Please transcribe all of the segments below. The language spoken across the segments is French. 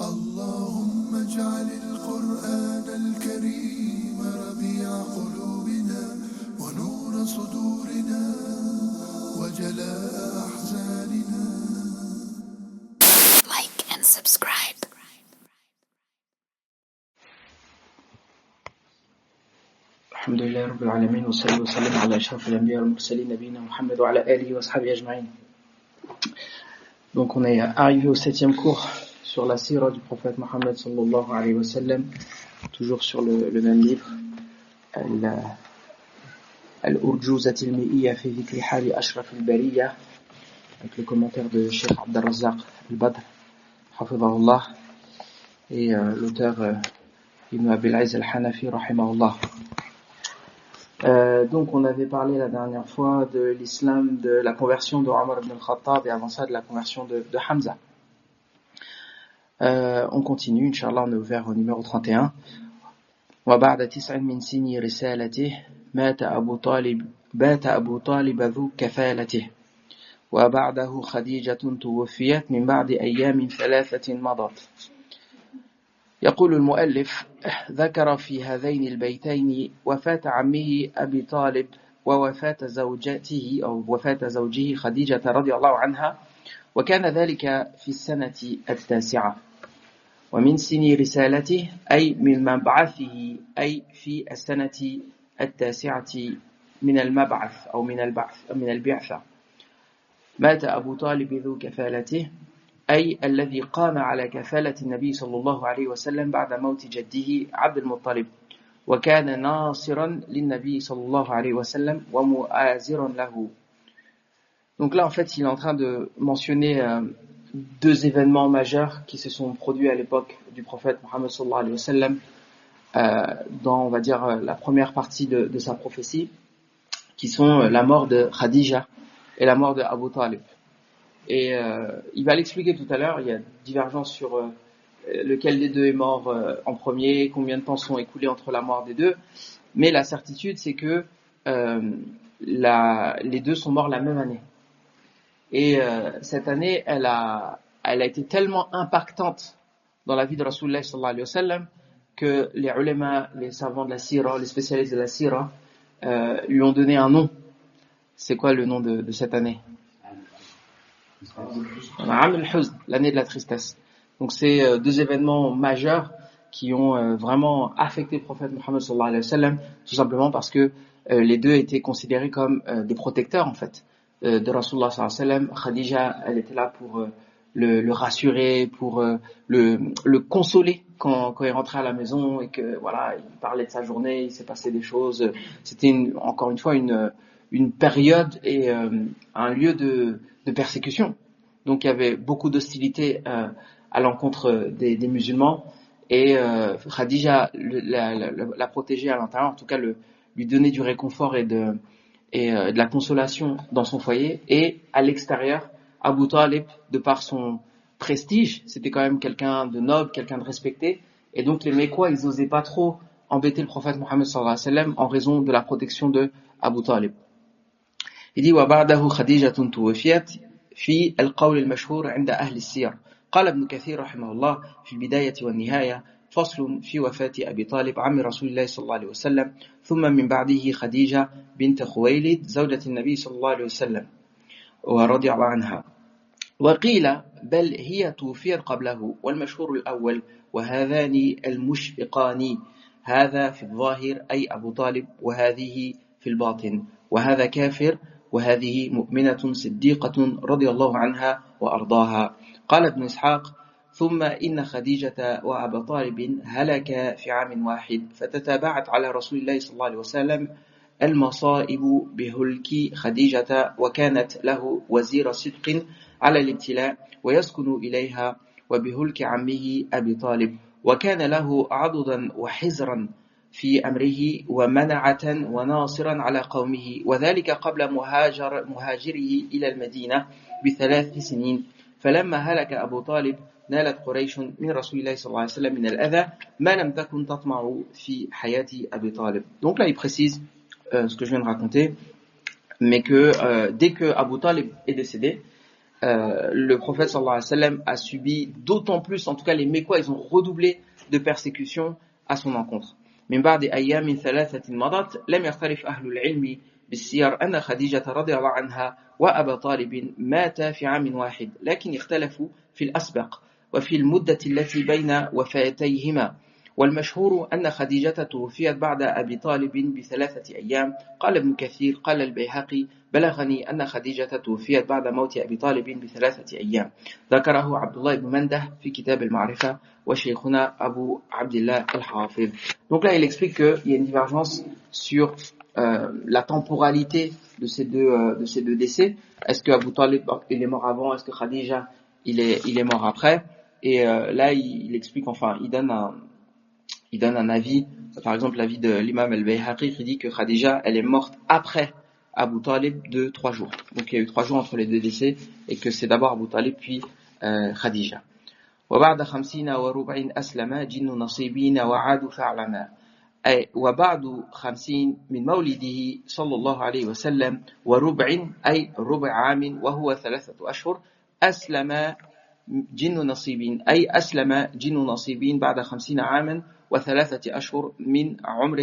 اللهم اجعل القرآن الكريم ربيع قلوبنا ونور صدورنا وجلاء أحزاننا. Like and subscribe. الحمد لله رب العالمين والصلاة والسلام على أشرف الأنبياء والمرسلين نبينا محمد وعلى آله وصحبه أجمعين. Donc on est arrivé au 7e cours sur la sira du prophète Mohammed sallallahu alayhi wa sallam, toujours sur le même livre, Al-Urjuzat al-Mi'iyya fi dhikri hali ashraf al-bariyya, avec le commentaire de Cheikh Abd al-Razzaq al-Badr, hafidhahullah, et l'auteur Ibn Abil Aiz al-Hanafi, rahimahullah. Donc on avait parlé la dernière fois de l'islam, de la conversion de Omar ibn al-Khattab, et avant ça de la conversion de Hamza. On continue, Inch'Allah, on est ouvert au numéro 31. وبعد 9 من سني رسالته بات أبو طالب ذو كفالته وبعده خديجة توفيت من بعد أيام 3 مضت. يقول المؤلف: ذكر في هذين البيتين وفاة عمه أبي طالب ووفاة زوجته أو وفاة زوجه خديجة رضي الله عنها، وكان ذلك في السنة 9 ومن سن رسالته أي من مبعثه أي في السنة 9 من المبعث أو من البعثة. مات أبو طالب ذو كفالته أي الذي قام على كفالة النبي صلى الله عليه وسلم بعد موت جده عبد المطلب، وكان ناصرا للنبي صلى الله عليه وسلم ومؤازرا له. Donc là en fait il est en train de mentionner 2 événements majeurs qui se sont produits à l'époque du prophète Mohammed sallallahu alayhi wa sallam, dans on va dire la première partie de sa prophétie, qui sont la mort de Khadija et la mort de Abu Talib. Et il va l'expliquer tout à l'heure, il y a divergence sur lequel des deux est mort en premier, combien de temps sont écoulés entre la mort des deux, mais la certitude c'est que les deux sont morts la même année. Et cette année, elle a été tellement impactante dans la vie de Rasulullah sallallahu alayhi wa sallam que les ulama, les savants de la sira, les spécialistes de la sira, lui ont donné un nom. C'est quoi le nom de cette année? Am al-Huzn, l'année de la tristesse. Donc c'est 2 événements majeurs qui ont vraiment affecté le prophète Mohammed sallallahu alayhi wa sallam, tout simplement parce que les deux étaient considérés comme des protecteurs en fait de Rasulullah sallallahu alayhi wa sallam. Khadija, elle était là pour le rassurer, pour le consoler quand il rentrait à la maison et que voilà, il parlait de sa journée, il s'est passé des choses. C'était encore une fois une période et un lieu de persécution. Donc il y avait beaucoup d'hostilité à l'encontre des musulmans, et Khadija la protégeait à l'intérieur, en tout cas lui donnait du réconfort et de la consolation dans son foyer, et à l'extérieur, Abu Talib, de par son prestige, c'était quand même quelqu'un de noble, quelqu'un de respecté, et donc les Mécois, ils n'osaient pas trop embêter le prophète Mohammed sallallahu alayhi wa sallam en raison de la protection de Abu Talib. Il dit: وبعده خديجة توفيت في القول المشهور عند أهل السير. قال ابن كثير رحمه الله في البداية والنهاية: فصل في وفاة أبي طالب عم رسول الله صلى الله عليه وسلم، ثم من بعده خديجة بنت خويلد زوجة النبي صلى الله عليه وسلم ورضي الله عنها. وقيل بل هي توفيت قبله، والمشهور الأول، وهذان المشفقان، هذا في الظاهر أي أبو طالب، وهذه في الباطن، وهذا كافر وهذه مؤمنة صديقة رضي الله عنها وأرضاها. قال ابن إسحاق: ثم إن خديجة وأبا طالب هلك في عام واحد، فتتابعت على رسول الله صلى الله عليه وسلم المصائب بهلك خديجة، وكانت له وزير صدق على الابتلاء ويسكن إليها، وبهلك عمه أبي طالب، وكان له عضدا وحزرا في أمره ومنعة وناصرا على قومه، وذلك قبل مهاجره إلى المدينة ب3 سنين. فلما هلك أبو طالب نالت قريش من رسول الله صلى الله عليه وسلم من الأذى ما لم تكن تطمع في حياة أبي طالب. Donc là il précise ce que je viens de raconter, mais que dès que Abu Talib est décédé, le prophète sallallahu alayhi wa sallam a subi d'autant plus, en tout cas les Mécois, ils ont redoublé de persécutions à son encontre. من بعد أيام ثلاثة مضت لم يختلف أهل العلم بالسير أن خديجة رضي الله عنها وأبا طالب ماتا في عام واحد، لكن اختلفوا في الأسبق وفي المدة التي بين وفاتيهما، والمشهور أن خديجة توفيت بعد أبي طالب بثلاثة أيام. قال ابن كثير قال البيهقي بلغني أن خديجة توفيت بعد موت أبي طالب بثلاثة أيام. ذكره عبد الله بن منده في كتاب المعرفة وشيخنا أبو عبد الله الحافظ. Donc là il explique qu'il y a une divergence sur la temporalité de ces deux décès. Est-ce que Abu Talib il est mort avant, est-ce que Khadija il est mort après? Et là il explique, enfin il donne un avis, par exemple l'avis de l'imam al-Bayhaqi qui dit que Khadija elle est morte après Abu Talib de 3 jours. Donc il y a eu 3 jours entre les deux décès et que c'est d'abord Abu Talib puis Khadija. وبعد 50 وربع أسلم جن نصيبين وعادوا فعلما، أي وبعد 50 من مولده صلى الله عليه وسلم وربع أي ربع عام وهو 3 أشهر أسلم جن نصيبين، أي أسلم جن نصيبين بعد 50 عاما و3 أشهر من عمر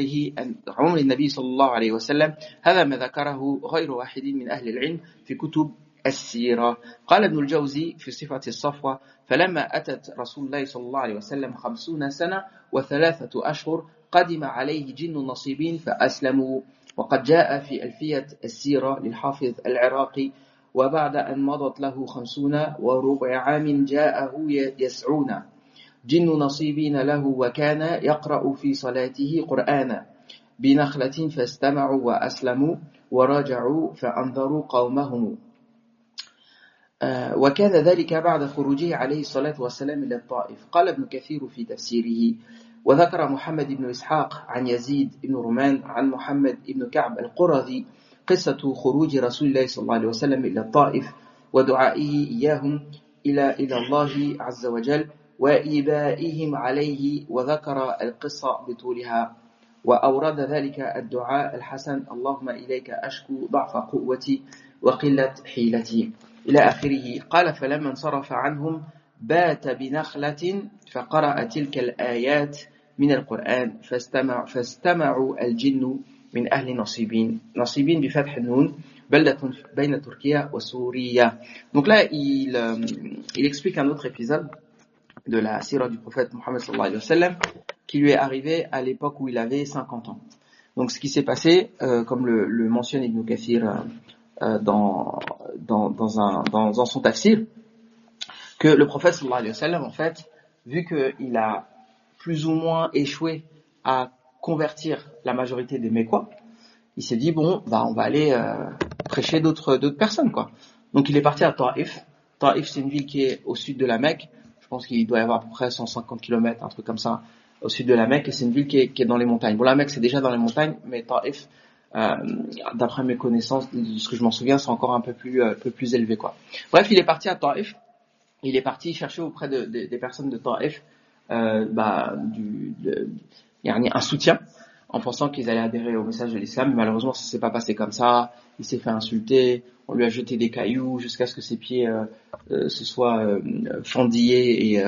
النبي صلى الله عليه وسلم. هذا ما ذكره غير واحد من أهل العلم في كتب السيرة. قال ابن الجوزي في صفة الصفوة: فلما أتت رسول الله صلى الله عليه وسلم 50 سنة و3 أشهر قدم عليه جن نصيبين فأسلموا. وقد جاء في ألفية السيرة للحافظ العراقي: وبعد أن مضت له 50 وربع عام جاءه يسعون جن نصيبين له وكان يقرأ في صلاته قرآنا بنخلة فاستمعوا وأسلموا وراجعوا فأنذروا قومهم. وكان ذلك بعد خروجه عليه الصلاة والسلام إلى الطائف. قال ابن كثير في تفسيره: وذكر محمد بن إسحاق عن يزيد بن رومان عن محمد بن كعب القرظي قصة خروج رسول الله صلى الله عليه وسلم إلى الطائف ودعائه إياهم إلى الله عز وجل وإيبائهم عليه، وذكر القصة بطولها وأورد ذلك الدعاء الحسن: اللهم إليك أشكو ضعف قوتي وقلة حيلتي إلى آخره. قال: فلما انصرف عنهم بات بنخلة فقرأ تلك الآيات من القرآن فاستمعوا الجن من أهل نصيبين بفتح النون بلدة بين تركيا وسوريا. Donc là il explique un autre épisode de la sira du prophète Mohammed sallallahu alayhi wa sallam qui lui est arrivé à l'époque où il avait 50 ans. Donc ce qui s'est passé, comme le mentionne Ibn Kathir dans son tafsir, que le prophète sallallahu alayhi wa sallam, en fait, vu qu'il a plus ou moins échoué à convertir la majorité des Mécois, il s'est dit bon, on va aller prêcher d'autres personnes, quoi. Donc il est parti à Taïf. Taïf, c'est une ville qui est au sud de la Mecque. Je pense qu'il doit y avoir à peu près 150 km, un truc comme ça, au sud de la Mecque, et c'est une ville qui est dans les montagnes. Bon, la Mecque c'est déjà dans les montagnes, mais Taïf, d'après mes connaissances, de ce que je m'en souviens, c'est encore un peu plus élevé, quoi. Bref, il est parti à Taïf. Il est parti chercher auprès des personnes de Taïf un soutien, en pensant qu'ils allaient adhérer au message de l'islam. Mais malheureusement, ça s'est pas passé comme ça. Il s'est fait insulter, on lui a jeté des cailloux jusqu'à ce que ses pieds se soient fendillés et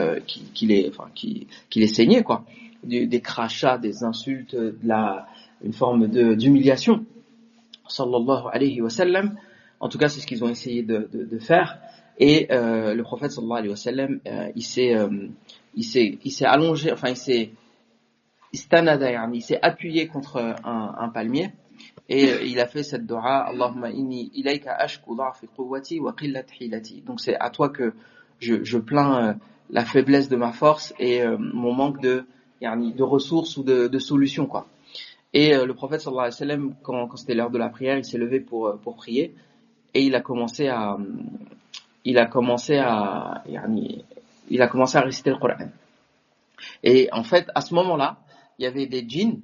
qu'il ait saigné, quoi. Des crachats, des insultes, une forme d'humiliation. Sallallahu alayhi wa sallam. En tout cas, c'est ce qu'ils ont essayé de faire. Et le prophète sallallahu alayhi wa sallam, il s'est allongé, enfin il s'est appuyé contre un palmier et il a fait cette dua: Allahumma inni ilayka ashku dha'fi quwwati wa qillat hilati. Donc c'est à toi que je plains la faiblesse de ma force et mon manque de ressources ou de solutions, quoi. Et le prophète sallallahu alayhi wa sallam, quand c'était l'heure de la prière, il s'est levé pour prier et il a commencé à réciter le Coran. Et en fait, à ce moment-là, il y avait des djinns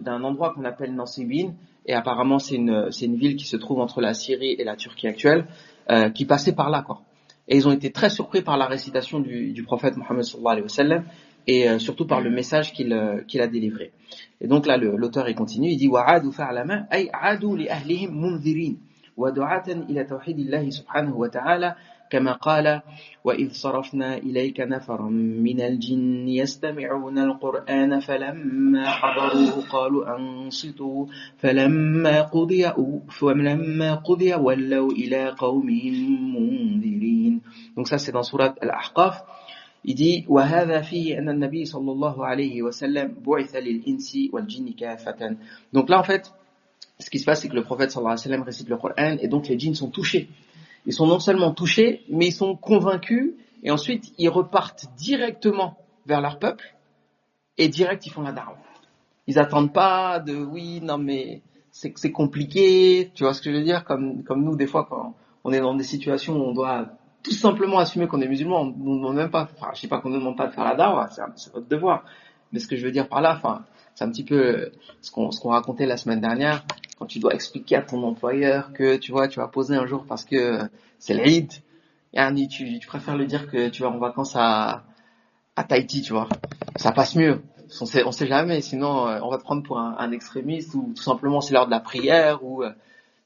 d'un endroit qu'on appelle Nasibin, et apparemment c'est une ville qui se trouve entre la Syrie et la Turquie actuelle, qui passaient par là, quoi. Et ils ont été très surpris par la récitation du prophète Mohammed sallallahu alayhi wa sallam, et surtout par le message qu'il a délivré. Et donc là, l'auteur il continue, il dit: وَعَادُوا فَعْلَمَا أي عادوا لأهلهم منذرين ودعاة إلى توحيد الله سبحانه وتعالى كما قال وإذ صرفنا إليك نفرا من الجن يستمعون القرآن فلما حضروه قالوا أنصتوا فلما قضي ولوا إلى قومهم منذرين. Donc ça c'est dans sourate Al-Ahqaf. Il dit وهذا فيه أن النبي صلى الله عليه وسلم بعث للإنس والجن كافة. Donc là en fait ce qui se passe c'est que le prophète sallallahu alayhi wa sallam récite le Coran et donc les djinns sont touchés. Ils sont non seulement touchés mais ils sont convaincus et ensuite ils repartent directement vers leur peuple et direct ils font la da'wa. Ils attendent pas de oui non mais c'est compliqué, tu vois ce que je veux dire, comme nous des fois quand on est dans des situations où on doit tout simplement assumer qu'on est musulman, on ne demande même pas, enfin je sais pas qu'on ne demande pas de faire la da'wa, c'est votre devoir. Mais ce que je veux dire par là, enfin c'est un petit peu ce qu'on racontait la semaine dernière, quand tu dois expliquer à ton employeur que tu vois tu vas poser un jour parce que c'est l'Eid, tu préfères lui dire que tu vas en vacances à Tahiti, tu vois, ça passe mieux. On sait jamais, sinon on va te prendre pour un extrémiste ou tout simplement c'est l'heure de la prière ou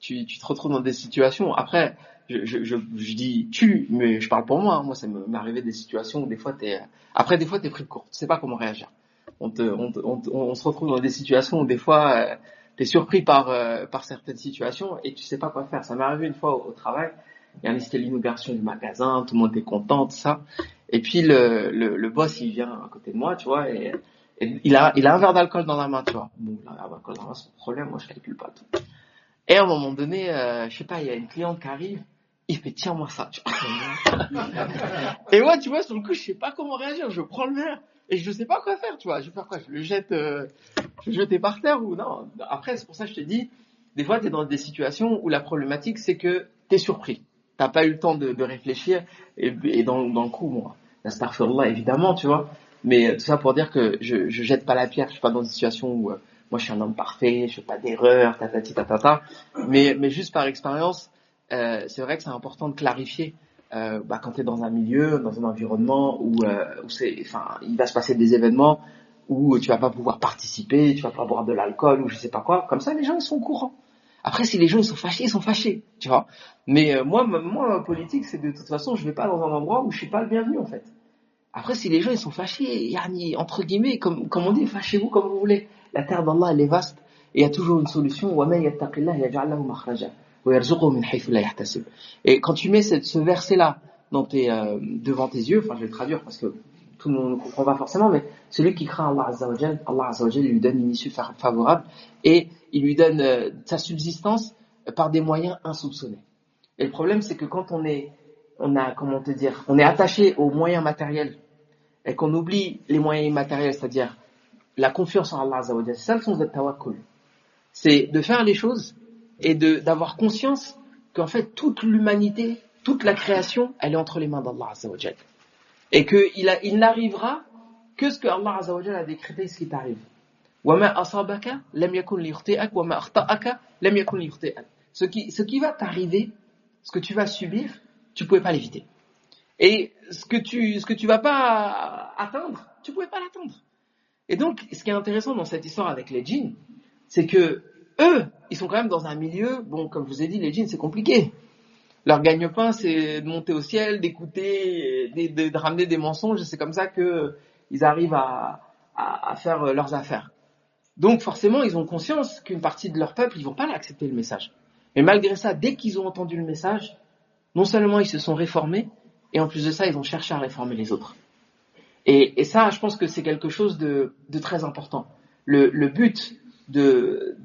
tu te retrouves dans des situations. Après, je dis mais je parle pour moi. Moi, ça m'est arrivé des situations où des fois t'es pris de court. Tu sais pas comment réagir. On se retrouve dans des situations où des fois t'es surpris par certaines situations et tu sais pas quoi faire. Ça m'est arrivé une fois au travail. C'était l'inauguration du magasin, tout le monde était content, tout ça. Et puis le boss il vient à côté de moi, tu vois, et il a un verre d'alcool dans la main, tu vois. Bon, il a un verre d'alcool dans la main, c'est un problème, moi je calcule pas tout. Et à un moment donné, je sais pas, il y a une cliente qui arrive, il fait tiens-moi ça, tu vois. Et moi, tu vois, sur le coup, je sais pas comment réagir, je prends le verre et je sais pas quoi faire, tu vois. Je vais faire quoi? Je le jeter par terre ou non? Après, c'est pour ça que je te dis, des fois, t'es dans des situations où la problématique, c'est que t'es surpris. T'as pas eu le temps de réfléchir et dans le coup, moi, astaghfirullah, évidemment, tu vois. Mais tout ça pour dire que je jette pas la pierre, je suis pas dans une situation où moi je suis un homme parfait, je fais pas d'erreur, tatata. Mais juste par expérience, c'est vrai que c'est important de clarifier quand tu es dans un milieu, dans un environnement où il va se passer des événements où tu vas pas pouvoir participer, tu vas pas boire de l'alcool ou je sais pas quoi. Comme ça, les gens ils sont au courant. Après, si les gens ils sont fâchés, tu vois. Mais moi, ma politique, c'est de toute façon, je vais pas dans un endroit où je suis pas le bienvenu en fait. Après, si les gens ils sont fâchés, entre guillemets, comme on dit, fâchez-vous comme vous voulez. La terre d'Allah elle est vaste et il y a toujours une solution. وَمَنْ يَتَّقِ اللَّهَ يَجْعَلْ لَهُ مَخْرَجًا وَيَرْزُقْهُ مِنْ حَيْثُ لَا يَحْتَسِبُ. Et quand tu mets ce verset-là devant tes yeux, enfin je vais le traduire parce que tout le monde ne comprend pas forcément, mais celui qui craint Allah Azza wa Jal lui donne une issue favorable et il lui donne sa subsistance par des moyens insoupçonnés. Et le problème c'est que quand on est attaché aux moyens matériels et qu'on oublie les moyens immatériels, c'est-à-dire la confiance en Allah Azza wa Jal, c'est ça le sens de tawakkul. C'est de faire les choses et d'avoir conscience qu'en fait toute l'humanité, toute la création, elle est entre les mains d'Allah Azza wa Jal. Et qu'il n'arrivera que ce que Allah Azza wa Jal a décrété, ce qui t'arrive. وَمَا أَصَابَكَ لَمْ يَكُنْ لِيُخْطِئَكَ وَمَا أَخْطَأَكَ لَمْ يَكُنْ لِيُخْطِئَكَ. Ce qui va t'arriver, ce que tu vas subir, tu pouvais pas l'éviter. Et ce que tu vas pas atteindre, tu pouvais pas l'atteindre. Et donc, ce qui est intéressant dans cette histoire avec les djinns, c'est que eux, ils sont quand même dans un milieu, bon, comme je vous ai dit, les djinns, c'est compliqué. Leur gagne-pain, c'est de monter au ciel, d'écouter, de ramener des mensonges, et c'est comme ça que ils arrivent à faire leurs affaires. Donc, forcément, ils ont conscience qu'une partie de leur peuple, ils vont pas l'accepter le message. Mais malgré ça, dès qu'ils ont entendu le message, non seulement ils se sont réformés, et en plus de ça, ils ont cherché à réformer les autres. Et ça, je pense que c'est quelque chose de très important. Le but de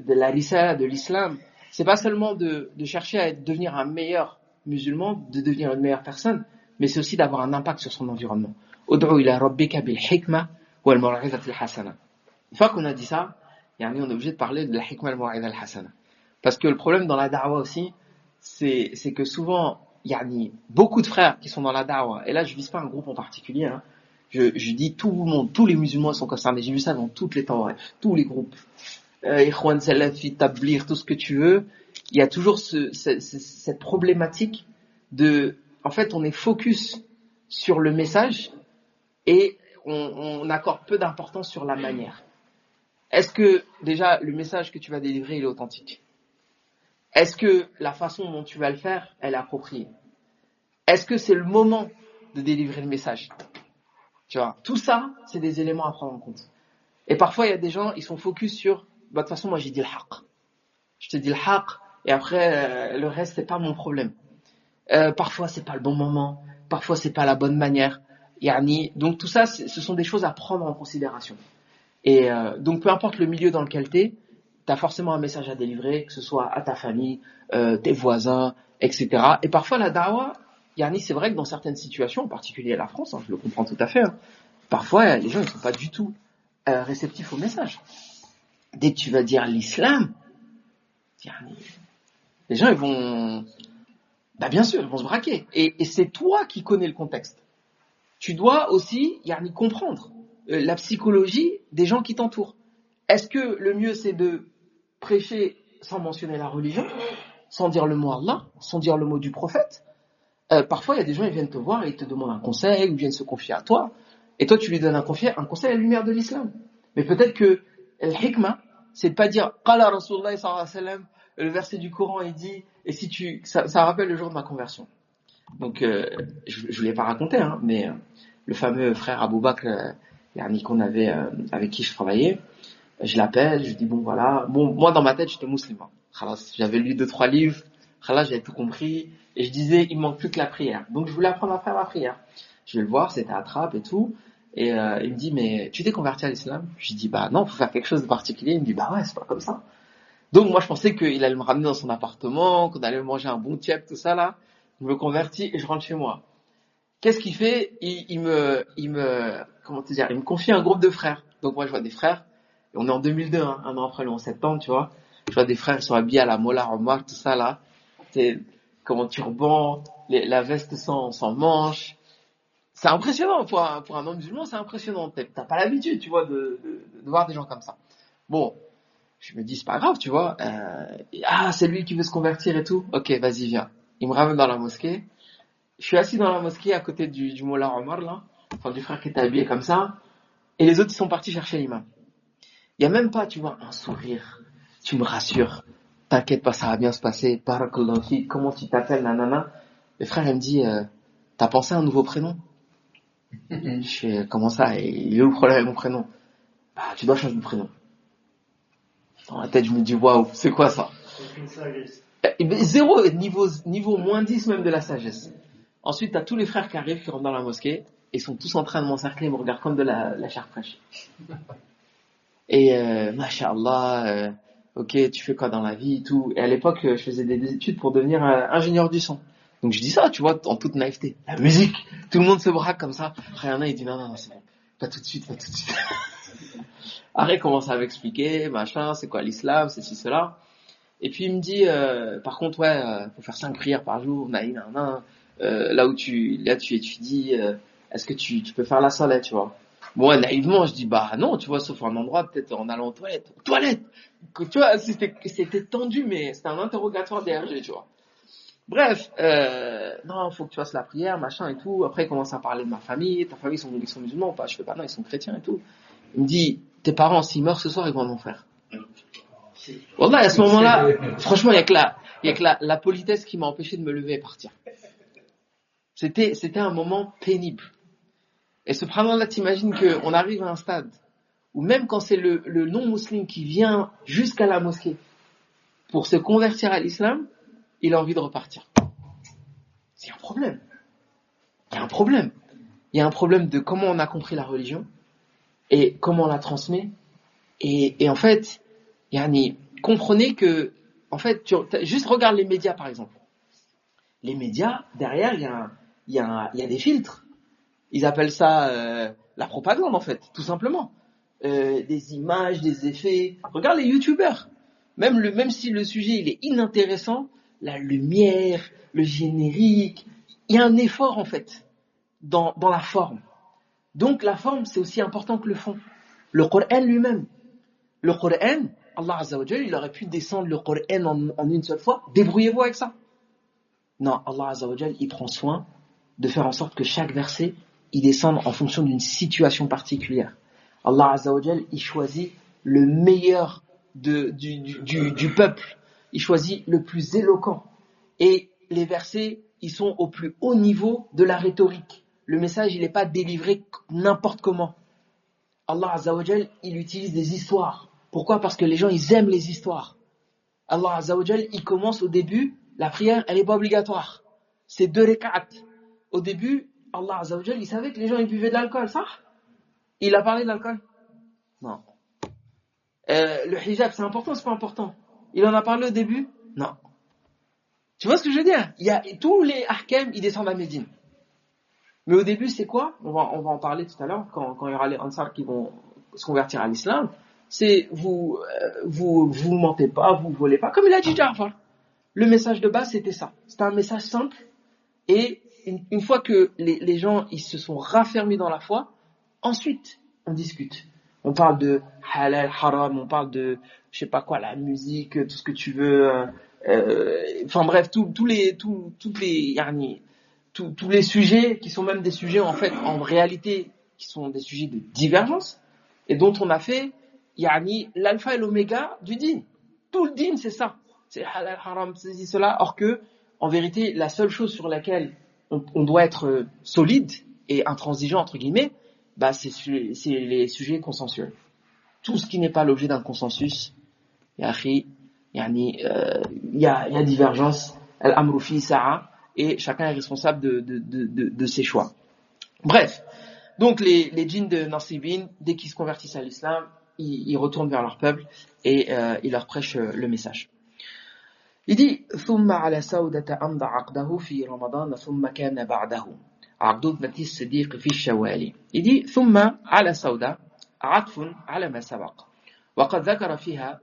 la risala, de l'islam, c'est pas seulement de chercher à devenir un meilleur musulman, de devenir une meilleure personne, mais c'est aussi d'avoir un impact sur son environnement. Ud'u ila rabbika bil hikma wal maw'izati al hasana. Une fois qu'on a dit ça, on est obligé de parler de la hikma wal maw'izati al hasana. Parce que le problème dans la da'wa aussi, c'est que souvent, il y a beaucoup de frères qui sont dans la da'wa, et là je vise pas un groupe en particulier, hein. Je dis tout le monde, tous les musulmans sont concernés. J'ai vu ça dans toutes les temps, tous les groupes. Ikhwan Salafi, Tabligh, tout ce que tu veux. Il y a toujours cette problématique en fait, on est focus sur le message et on accorde peu d'importance sur la manière. Est-ce que, déjà, le message que tu vas délivrer, il est authentique? Est-ce que la façon dont tu vas le faire, elle est appropriée? Est-ce que c'est le moment de délivrer le message? Tu vois, tout ça, c'est des éléments à prendre en compte. Et parfois, il y a des gens, ils sont focus sur, de toute façon, moi j'ai dit le haqq. Je te dis le haqq, et après, le reste, c'est pas mon problème. Parfois, c'est pas le bon moment. Parfois, c'est pas la bonne manière. Donc tout ça, ce sont des choses à prendre en considération. Et donc, peu importe le milieu dans lequel tu as forcément un message à délivrer, que ce soit à ta famille, tes voisins, etc. Et parfois, la da'wa, c'est vrai que dans certaines situations, en particulier à la France, je le comprends tout à fait, parfois, les gens ne sont pas du tout réceptifs au message. Dès que tu vas dire l'islam, les gens, ils vont... bien sûr, ils vont se braquer. Et c'est toi qui connais le contexte. Tu dois aussi comprendre la psychologie des gens qui t'entourent. Est-ce que le mieux, c'est de prêcher sans mentionner la religion, sans dire le mot Allah, sans dire le mot du prophète? Parfois, il y a des gens, ils viennent te voir et ils te demandent un conseil, ou viennent se confier à toi, et toi, tu lui donnes un conseil à la lumière de l'islam. Mais peut-être que le hikmah, c'est de pas dire « Qala Rasulullah sallallahu alayhi wa sallam », le verset du Coran, il dit, et si ça rappelle le jour de ma conversion. Donc, je voulais pas raconter, mais le fameux frère Abou Bakr, qu'on avait, avec qui je travaillais, je l'appelle, je lui dis bon voilà, moi dans ma tête j'étais musulman. J'avais lu 2-3 livres, j'avais tout compris, et je disais il me manque plus que la prière. Donc je voulais apprendre à faire la prière. Je vais le voir, c'était à Trappes et tout, et il me dit mais tu t'es converti à l'islam? Je lui dis bah non, faut faire quelque chose de particulier. Il me dit bah ouais, c'est pas comme ça. Donc moi je pensais qu'il allait me ramener dans son appartement, qu'on allait manger un bon tiep, tout ça là. Je me convertis et je rentre chez moi. Qu'est-ce qu'il fait? Il me confie un groupe de frères. Donc moi je vois des frères, et on est en 2002, un an après le 11 septembre, tu vois. Je vois des frères, ils sont habillés à la Mola Omar, tout ça là. C'est comme un turban, la veste sans manche. C'est impressionnant pour un homme musulman, c'est impressionnant. T'as pas l'habitude, tu vois, de voir des gens comme ça. Bon, je me dis c'est pas grave, tu vois. C'est lui qui veut se convertir et tout. Ok, vas-y viens. Il me ramène dans la mosquée. Je suis assis dans la mosquée à côté du Mola Omar là, enfin du frère qui était habillé comme ça, et les autres ils sont partis chercher l'imam. Il y a même pas, tu vois, un sourire. Tu me rassures. T'inquiète pas, ça va bien se passer. Barakallahu fik, comment tu t'appelles, nanana. Le frère il me dit, t'as pensé à un nouveau prénom? Je fais, comment ça? Il est où le problème avec mon prénom? Bah, tu dois changer de prénom. Dans la tête je me dis, waouh, c'est quoi ça? Zéro, niveau moins 10 même de la sagesse. Ensuite, t'as tous les frères qui arrivent, qui rentrent dans la mosquée, et ils sont tous en train de m'encercler, ils me regardent comme de la chair fraîche. Et Masha'Allah, ok, tu fais quoi dans la vie et tout. Et à l'époque, je faisais des études pour devenir ingénieur du son. Donc je dis ça, tu vois, en toute naïveté. La musique, tout le monde se braque comme ça. Après, il y en a, il dit non, c'est bon, pas tout de suite. Après, il commence à m'expliquer, machin, c'est quoi l'islam, c'est ci, cela. Et puis il me dit, par contre, faut faire 5 prières par jour, là où tu étudies, est-ce que tu peux faire la salat, tu vois? Moi, naïvement, je dis, bah non, tu vois, sauf un endroit, peut-être en allant aux toilettes. Tu vois, c'était tendu, mais c'était un interrogatoire DRG, tu vois. Bref, non, faut que tu fasses la prière, machin et tout. Après, il commence à parler de ma famille. Ta famille, ils sont musulmans ou pas? Je fais pas, non, ils sont chrétiens et tout. Il me dit, tes parents, s'ils meurent ce soir, ils vont en enfer. Wallah, à ce moment-là, franchement, il y a que la politesse qui m'a empêché de me lever et partir. C'était un moment pénible. Et subhanallah, t'imagines qu'on arrive à un stade où même quand c'est le non-musulman qui vient jusqu'à la mosquée pour se convertir à l'islam, il a envie de repartir. C'est un problème. Il y a un problème. Il y a un problème de comment on a compris la religion et comment on la transmet. Et en fait, comprenez que, en fait, juste regarde les médias par exemple. Les médias, derrière, il y a des filtres. Ils appellent ça la propagande en fait, tout simplement. Des images, des effets. Regarde les youtubeurs. Même si le sujet il est inintéressant, la lumière, le générique, il y a un effort en fait dans la forme. Donc la forme c'est aussi important que le fond. Le Coran lui-même. Le Coran, Allah Azza wa Jalla, il aurait pu descendre le Coran en une seule fois. Débrouillez-vous avec ça. Non, Allah Azza wa Jalla, il prend soin de faire en sorte que chaque verset il descende en fonction d'une situation particulière. Allah Azza wa Jalla, il choisit le meilleur du peuple. Il choisit le plus éloquent. Et les versets, ils sont au plus haut niveau de la rhétorique. Le message, il n'est pas délivré n'importe comment. Allah Azza wa Jal, il utilise des histoires. Pourquoi? Parce que les gens, ils aiment les histoires. Allah Azza wa Jal, il commence au début, la prière, elle n'est pas obligatoire. C'est 2 rak'at. Au début, Allah Azza wa Jal, il savait que les gens, ils buvaient de l'alcool, ça? Il a parlé de l'alcool? Non. Le hijab, c'est important, c'est pas important? Il en a parlé au début? Non. Tu vois ce que je veux dire? Tous les ahkam, ils descendent à Médine. Mais au début, c'est quoi? On va en parler tout à l'heure, quand il y aura les Ansar qui vont se convertir à l'islam. C'est vous mentez pas, vous volez pas. Comme il a dit Ja'far. Le message de base, c'était ça. C'était un message simple. Et une fois que les gens, ils se sont raffermis dans la foi, ensuite, on discute. On parle de halal, haram, on parle de, je sais pas quoi, la musique, tout ce que tu veux. Enfin bref, tous les sujets qui sont même des sujets en réalité qui sont des sujets de divergence et dont on a fait l'alpha et l'oméga du din. Tout le din, c'est ça. C'est halal, haram, c'est cela. Or que, en vérité, la seule chose sur laquelle on doit être solide et intransigeant, entre guillemets, c'est les sujets consensuels. Tout ce qui n'est pas l'objet d'un consensus, il y a divergence, al-amru fi sa'a, et chacun est responsable de ses choix. Bref, donc les djinns de Nasibin, dès qu'ils se convertissent à l'islam, ils retournent vers leur peuple et ils leur prêchent le message. Il dit ثم على سودة أمضى عقده في رمضان ثم كان بعده عقد ابنة الصديق في الشوال. Il dit ثم على سودة عطف على ما سبق وقد ذكر فيها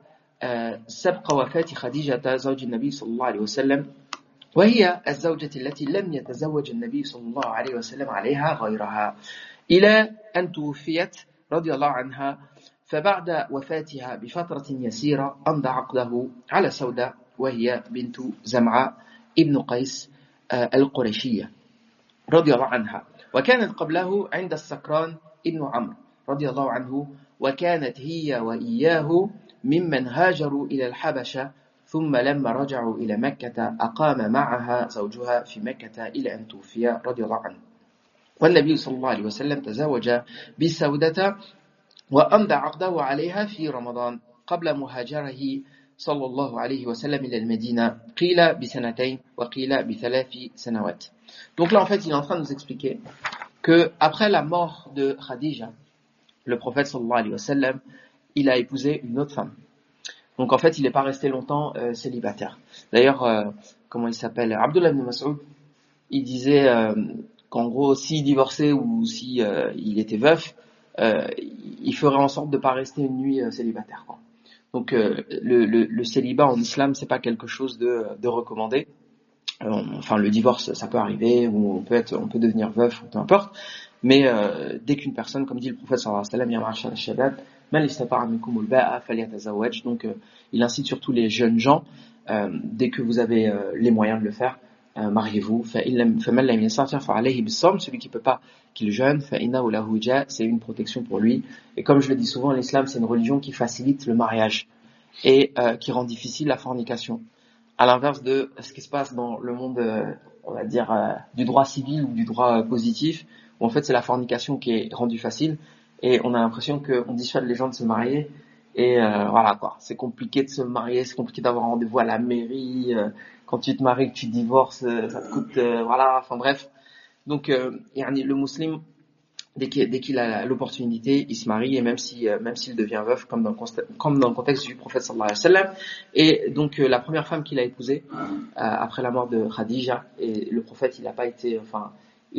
سبق وفاة خديجة زوج النبي صلى الله عليه وسلم وهي الزوجة التي لم يتزوج النبي صلى الله عليه وسلم عليها غيرها إلى أن توفيت رضي الله عنها فبعد وفاتها بفترة يسيرة أمضى عقده على سودة وهي بنت زمعة ابن قيس القرشية رضي الله عنها وكانت قبله عند السكران ابن عمرو رضي الله عنه وكانت هي وإياه ممن هاجروا إلى الحبشة ثم لما رجعوا إلى مكة أقام معها زوجها في مكة إلى أن توفي رضي الله عنه والنبي صلى الله عليه وسلم تزوج بسودة وأمضى عقده عليها في رمضان قبل مهاجره صلى الله عليه وسلم إلى المدينة قيل بسنتين وقيل بثلاث سنوات. Donc là en fait il est en train de nous expliquer que après la mort de Khadija, le prophète sallallahu alayhi wa sallam, il a épousé une autre femme. Donc en fait il n'est pas resté longtemps célibataire. D'ailleurs comment il s'appelle, Abdullah ibn Mas'ud, il disait qu'en gros s'il divorçait ou si il était veuf, il ferait en sorte de pas rester une nuit célibataire, quoi. Donc le célibat en islam, c'est pas quelque chose de recommandé. Enfin le divorce, ça peut arriver, ou on peut devenir veuf, ou peu importe. Mais dès qu'une personne, comme dit le prophète sallallahu alayhi wa sallam, ya ma'ashar al-shabab, man istata'a minkum al-ba'a falyatazawwaj. Donc il incite surtout les jeunes gens, dès que vous avez les moyens de le faire, mariez-vous. فَمَنْ لَمْ يَسْتَطِعْ فَعَلَيْهِ بِالصَّوْمِ. Celui qui peut pas, qu'il jeûne, فَإِنَّهُ لَهُ وِجَاءٌ. C'est une protection pour lui. Et comme je le dis souvent, l'islam c'est une religion qui facilite le mariage et qui rend difficile la fornication. À l'inverse de ce qui se passe dans le monde, on va dire, du droit civil ou du droit positif, où en fait c'est la fornication qui est rendue facile et on a l'impression qu'on dissuade les gens de se marier. Et voilà quoi, c'est compliqué de se marier, c'est compliqué d'avoir un rendez-vous à la mairie, quand tu te maries, que tu divorces, ça te coûte, voilà, enfin bref. Donc le musulman, dès qu'il a l'opportunité, il se marie, et même s'il devient veuf, comme dans le contexte du prophète sallallahu alayhi wa sallam. Et donc la première femme qu'il a épousée après la mort de Khadija, et le prophète il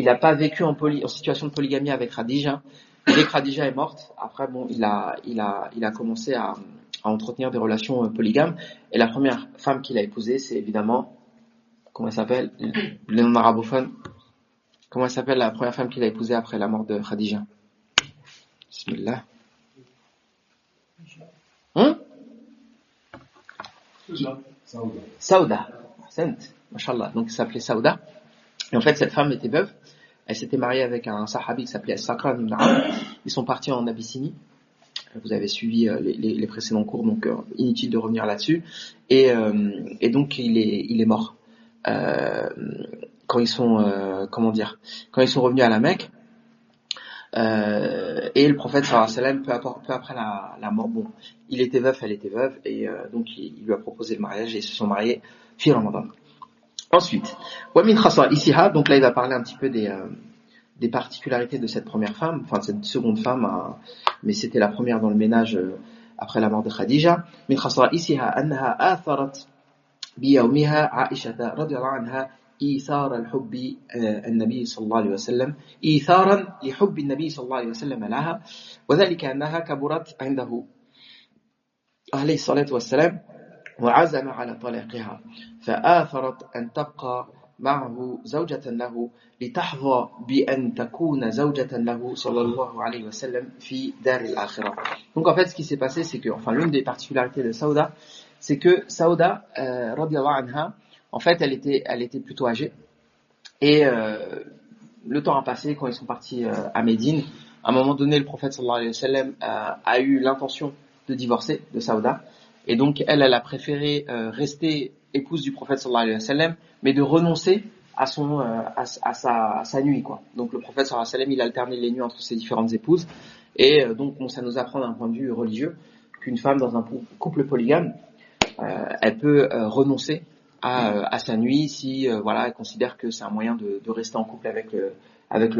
a pas vécu en situation de polygamie avec Khadija. Dès que Khadija est morte, après il a commencé à entretenir des relations polygames, et la première femme qu'il a épousée, c'est évidemment, comment elle s'appelle, le nom arabophone, comment elle s'appelle la première femme qu'il a épousée après la mort de Khadija? Bismillah. Saouda. Mashallah. Donc, elle s'appelait Saouda. Et en fait, cette femme était veuve. Elle s'était mariée avec un sahabi qui s'appelait Sakran ibn Amr. Ils sont partis en Abyssinie. Vous avez suivi les précédents cours, donc inutile de revenir là-dessus. Et donc, il est mort. Quand quand ils sont quand ils sont revenus à la Mecque. Et le prophète sallallahu alayhi wa sallam, peu après la mort, bon, il était veuf, elle était veuve, et donc il lui a proposé le mariage et ils se sont mariés fi Ramadan. Ensuite, wa min khasa'isiha, donc là il va parler un petit peu des particularités de cette première femme, enfin de cette seconde femme, mais c'était la première dans le ménage après la mort de Khadija. Min khasa'isiha annaha atharat bi yawmiha Aisha radhiyallahu anha إيثار الحب النبي صلى الله عليه وسلم إيثارا لحب النبي صلى الله عليه وسلم لها وذلك أنها كبرت عنده عليه الصلاة والسلام وعزم على طلاقها فآثرت أن تبقى معه زوجة له لتحظى بأن تكون زوجة له صلى الله عليه وسلم في دار الآخرة. Donc en fait ce qui s'est passé c'est que l'une des particularités de Sauda c'est que Sauda radhiyallahu anha en fait, elle était plutôt âgée. Et le temps a passé quand ils sont partis à Médine. À un moment donné, le prophète sallallahu alayhi wa sallam a eu l'intention de divorcer de Sauda. Et donc, elle a préféré rester épouse du prophète sallallahu alayhi wa sallam, mais de renoncer à sa nuit, quoi. Donc, le prophète sallallahu alayhi wa sallam, il alternait les nuits entre ses différentes épouses. Et donc, ça nous apprend d'un point de vue religieux qu'une femme dans un couple polygame, elle peut renoncer à sa nuit si elle considère que c'est un moyen de rester en couple avec le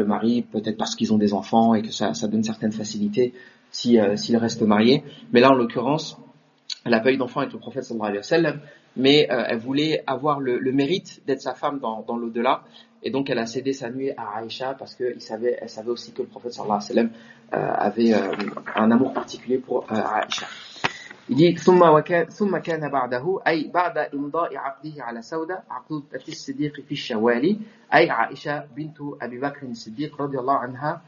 mari, peut-être parce qu'ils ont des enfants et que ça donne certaines facilités s'ils restent mariés. Mais là en l'occurrence, elle n'a pas eu d'enfant avec le prophète sallallahu alayhi wa sallam, mais elle voulait avoir le mérite d'être sa femme dans l'au-delà, et donc elle a cédé sa nuit à Aïcha parce que elle savait aussi que le prophète sallallahu alayhi wa sallam avait un amour particulier pour Aïcha. Il dit ثم كان بعده أي بعد إمضاء عقده على سودة عقد الصديق في الشوال أي عائشة بنت أبي بكر الصديق رضي الله عنها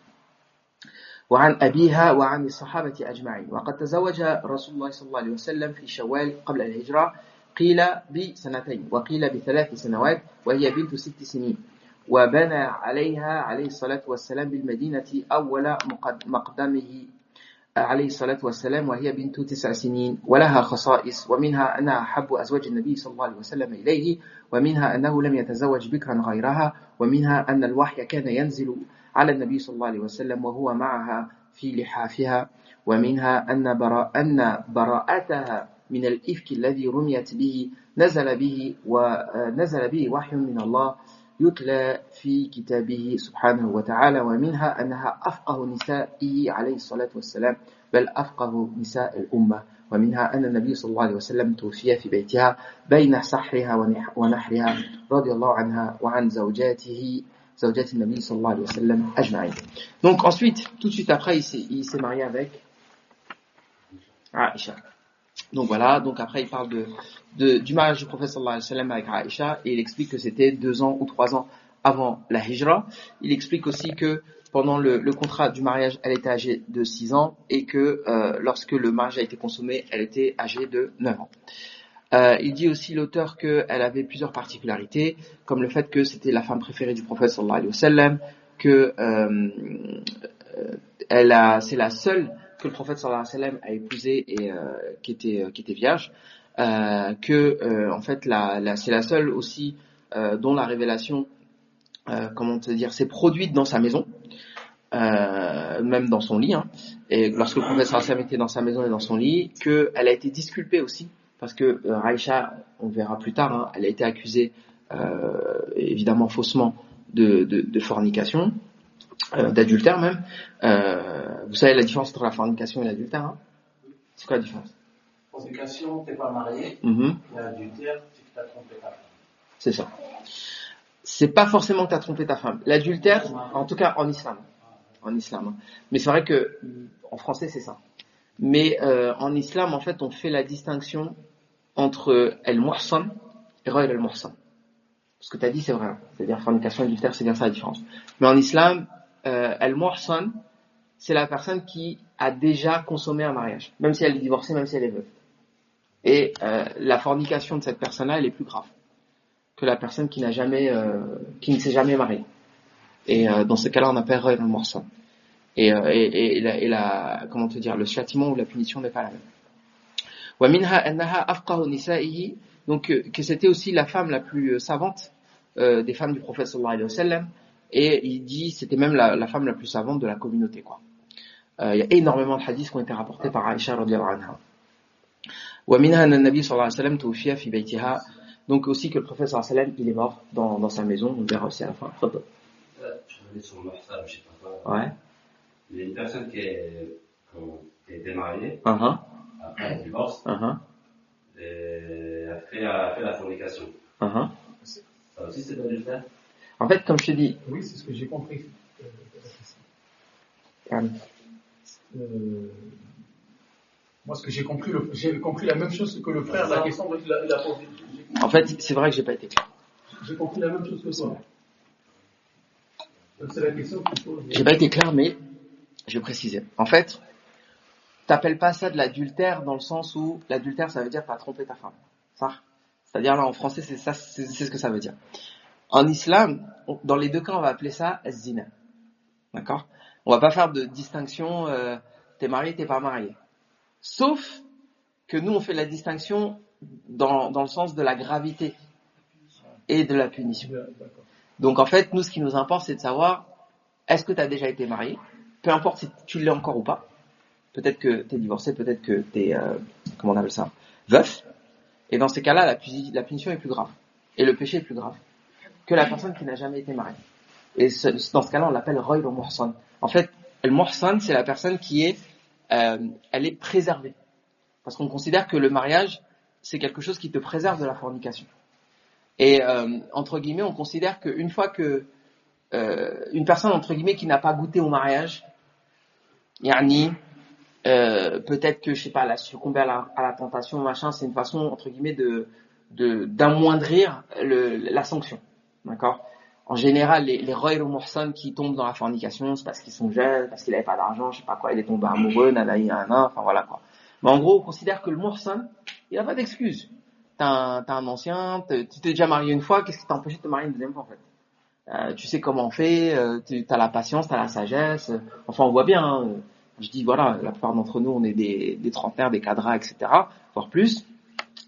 وعن أبيها وعن الصحابة أجمعين وقد تزوج رسول الله صلى الله عليه وسلم في شوال قبل الهجرة قيل بسنتين وقيل ب3 سنوات وهي بنت 6 سنين وبنى عليها عليه الصلاة والسلام بالمدينة أول مقدمه عليه الصلاة والسلام وهي بنت 9 سنين ولها خصائص ومنها أنها أحب أزواج النبي صلى الله عليه وسلم إليه ومنها أنه لم يتزوج بكرا غيرها ومنها أن الوحي كان ينزل على النبي صلى الله عليه وسلم وهو معها في لحافها ومنها أن براءتها من الإفك الذي رميت به نزل به وحي من الله يتلى في كتابه سبحانه وتعالى ومنها أنها أفقه نسائه عليه الصلاة والسلام بل أفقه نساء الأمة ومنها أن النبي صلى الله عليه وسلم توفي في بيتها بين سحرها ونحرها رضي الله عنها وعن زوجات النبي صلى الله عليه وسلم أجمعين. Donc ensuite, tout de suite après, il s'est marié avec Aïcha. Donc voilà, donc après il parle du mariage du prophète sallallahu alayhi wa sallam avec Aïcha et il explique que c'était 2 ans ou 3 ans avant la hijra. Il explique aussi que pendant le contrat du mariage, elle était âgée de 6 ans et que lorsque le mariage a été consommé, elle était âgée de 9 ans. Il dit aussi l'auteur qu'elle avait plusieurs particularités, comme le fait que c'était la femme préférée du prophète sallallahu alayhi wa sallam, que c'est la seule que le prophète sallallahu alayhi wa sallam a épousée et qui était vierge, en fait c'est la seule aussi dont la révélation s'est produite dans sa maison, même dans son lit, hein, et lorsque le prophète sallallahu alayhi wa sallam était dans sa maison et dans son lit, qu'elle a été disculpée aussi parce que Aïcha, on verra plus tard, hein, elle a été accusée évidemment faussement de fornication, d'adultère même. Vous savez la différence entre la fornication et l'adultère, hein? C'est quoi la différence? Fornication, t'es pas marié, et adultère, c'est que t'as trompé ta femme. C'est ça. C'est pas forcément que t'as trompé ta femme. L'adultère, en tout cas en islam. En islam. Hein. Mais c'est vrai que en français c'est ça. Mais en islam, en fait, on fait la distinction entre el-muhsan et ghayr el-muhsan. Ce que tu as dit, c'est vrai. Hein. C'est-à-dire fornication et adultère, c'est bien ça la différence. Mais en islam, el-muhsan, c'est la personne qui a déjà consommé un mariage, même si elle est divorcée, même si elle est veuve. Et la fornication de cette personne-là, elle est plus grave que la personne qui ne s'est jamais mariée. Et dans ce cas-là, on appelle ghayr el-muhsan. Et le châtiment ou la punition n'est pas la même. وَمِنْهَا أَنَّهَا أَفْقَهُ نِسَائِهِ, donc que c'était aussi la femme la plus savante des femmes du prophète sallallahu alayhi wa sallam, et il dit c'était même la femme la plus savante de la communauté, quoi. Il y a énormément de hadiths qui ont été rapportés par Aïcha radhiyallahu anha. Wa minha anna an-nabi sallallahu alayhi wa sallam tuwfiya fi baytiha, donc aussi que le prophète sallallahu alayhi wa sallam il est mort dans sa maison, on verra aussi à la fin. Je revenais sur le mahsab, je sais pas quoi. Ouais. Il y a une personne qui a été mariée, Uh-huh. après un divorce, Uh-huh. et a fait la fornication. Uh-huh. Ça aussi c'est de l'adultère? En fait, comme je te dis, Oui, c'est ce que j'ai compris. Moi, ce que j'ai compris la même chose que le frère, la question il a posée. en fait, c'est vrai que j'ai pas été clair. J'ai compris la même chose que toi. Donc, c'est la question qu'il faut. J'ai pas été clair, mais je vais préciser. En fait, t'appelles pas ça de l'adultère dans le sens où l'adultère, ça veut dire que t'as trompé ta femme. Ça? C'est-à-dire là, en français, c'est ça, c'est ce que ça veut dire. En islam, dans les deux cas, on va appeler ça zina. D'accord? On va pas faire de distinction, t'es marié, t'es pas marié. Sauf que nous, on fait la distinction dans le sens de la gravité et de la punition. D'accord. Donc en fait, nous, ce qui nous importe, c'est de savoir, est-ce que tu as déjà été marié? Peu importe si tu l'es encore ou pas. Peut-être que tu es divorcé, peut-être que tu es, comment on appelle ça, veuf. Et dans ces cas-là, la punition est plus grave. Et le péché est plus grave que la personne qui n'a jamais été mariée. Et dans ce cas-là, on l'appelle Roy le Muhsan. En fait, le Muhsan, c'est la personne qui est, elle est préservée. Parce qu'on considère que le mariage, c'est quelque chose qui te préserve de la fornication. Et entre guillemets, on considère qu'une fois que une personne entre guillemets qui n'a pas goûté au mariage, yani peut-être que je sais pas, elle a succombé à la tentation, machin, c'est une façon entre guillemets d'amoindrir la sanction, d'accord. En général, les rois ou muhsan qui tombent dans la fornication, c'est parce qu'ils sont jeunes, parce qu'il n'avait pas d'argent, je sais pas quoi, il est tombé amoureux, enfin voilà quoi. Mais en gros, on considère que le muhsan, il n'a pas d'excuse. T'as un ancien, tu t'es déjà marié une fois, qu'est-ce qui t'a empêché de te marier une deuxième fois en fait? Tu sais comment on fait, t'as la patience, t'as la sagesse, enfin on voit bien, hein, je dis voilà, la plupart d'entre nous on est des trentenaires, des cadras, etc., voire plus,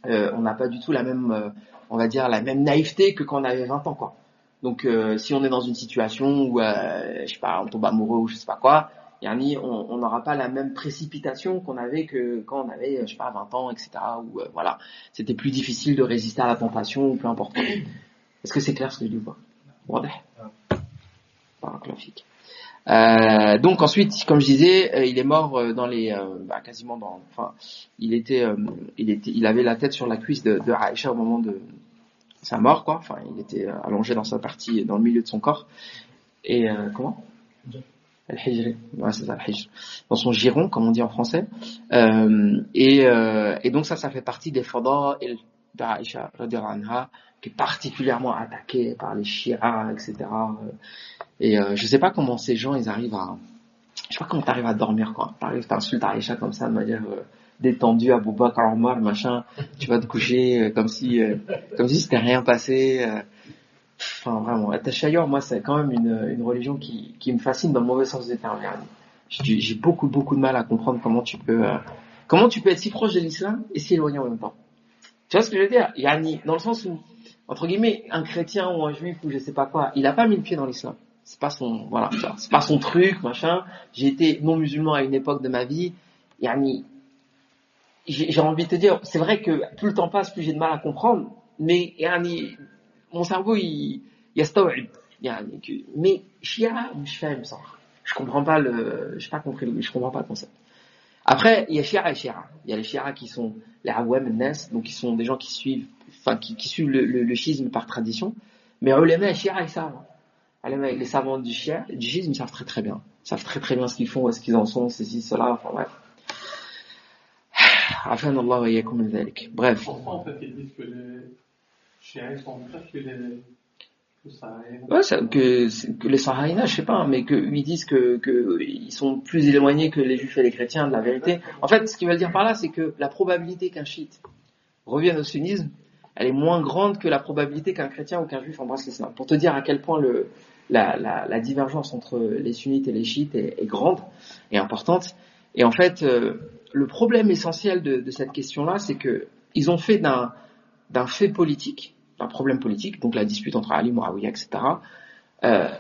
on n'a pas du tout la même, on va dire la même naïveté que quand on avait 20 ans quoi. Donc si on est dans une situation où, je sais pas, on tombe amoureux ou je sais pas quoi, yani on n'aura pas la même précipitation qu'on avait que quand on avait, je sais pas, 20 ans, etc., où voilà, c'était plus difficile de résister à la tentation ou peu importe. Est-ce que c'est clair ce que je dis ou pas? Barakallahu-fik. Donc ensuite, comme je disais, il est mort dans les, quasiment dans, enfin, il avait la tête sur la cuisse de Aïcha au moment de sa mort, quoi. Enfin, il était allongé dans sa partie, dans le milieu de son corps. Et comment? Al-Hijri, ouais, c'est ça, Al-Hijr. Dans son giron, comme on dit en français. Et donc ça fait partie des fada'il d'Aïcha radhiyallahu anha, qui est particulièrement attaquée par les Shi'a, etc. Et je sais pas comment ces gens, je sais pas comment t'arrives à dormir, quoi. T'insultes Aïcha comme ça, de manière détendue, Abou Bakr, Omar, machin. Tu vas te coucher comme si c'était rien passé. Enfin, vraiment, Tashayur, moi, c'est quand même une religion qui me fascine dans le mauvais sens du terme. J'ai beaucoup de mal à comprendre comment tu peux être si proche de l'islam et si éloigné en même temps. Tu vois ce que je veux dire? Yani, dans le sens où, entre guillemets, un chrétien ou un juif ou je sais pas quoi, il a pas mis le pied dans l'islam. C'est pas son truc, machin. J'ai été non musulman à une époque de ma vie. Yani, j'ai envie de te dire, c'est vrai que plus le temps passe, plus j'ai de mal à comprendre, mais yani, mon cerveau, il yastaw'ib. Mais Shia, je comprends pas je comprends pas le concept. Après, il y a Shia et Shia. Il y a les Shia qui sont les Awam Nas, donc qui sont des gens qui suivent le chiisme par tradition. Mais ulama et Shia, ils savent. Les savants du chiisme, ils savent très très bien. Ils savent très très bien ce qu'ils font, où est-ce qu'ils en sont, ceci, cela, enfin bref. Afanallahu wa iyyakum min dhalik. Bref. Pourquoi en fait ils disent que les Chiites sont pires que les Saharaïens? Ouais, que les Saharaïens, je sais pas, mais ils disent que ils sont plus éloignés que les Juifs et les chrétiens de la vérité. En fait, ce qu'ils veulent dire par là, c'est que la probabilité qu'un chiite revienne au sunnisme, elle est moins grande que la probabilité qu'un chrétien ou qu'un juif embrasse l'islam. Pour te dire à quel point la divergence entre les sunnites et les chiites est grande et importante. Et en fait, le problème essentiel de cette question-là, c'est que ils ont fait d'un fait politique, un problème politique, donc la dispute entre Ali, Muawiyah, etc.,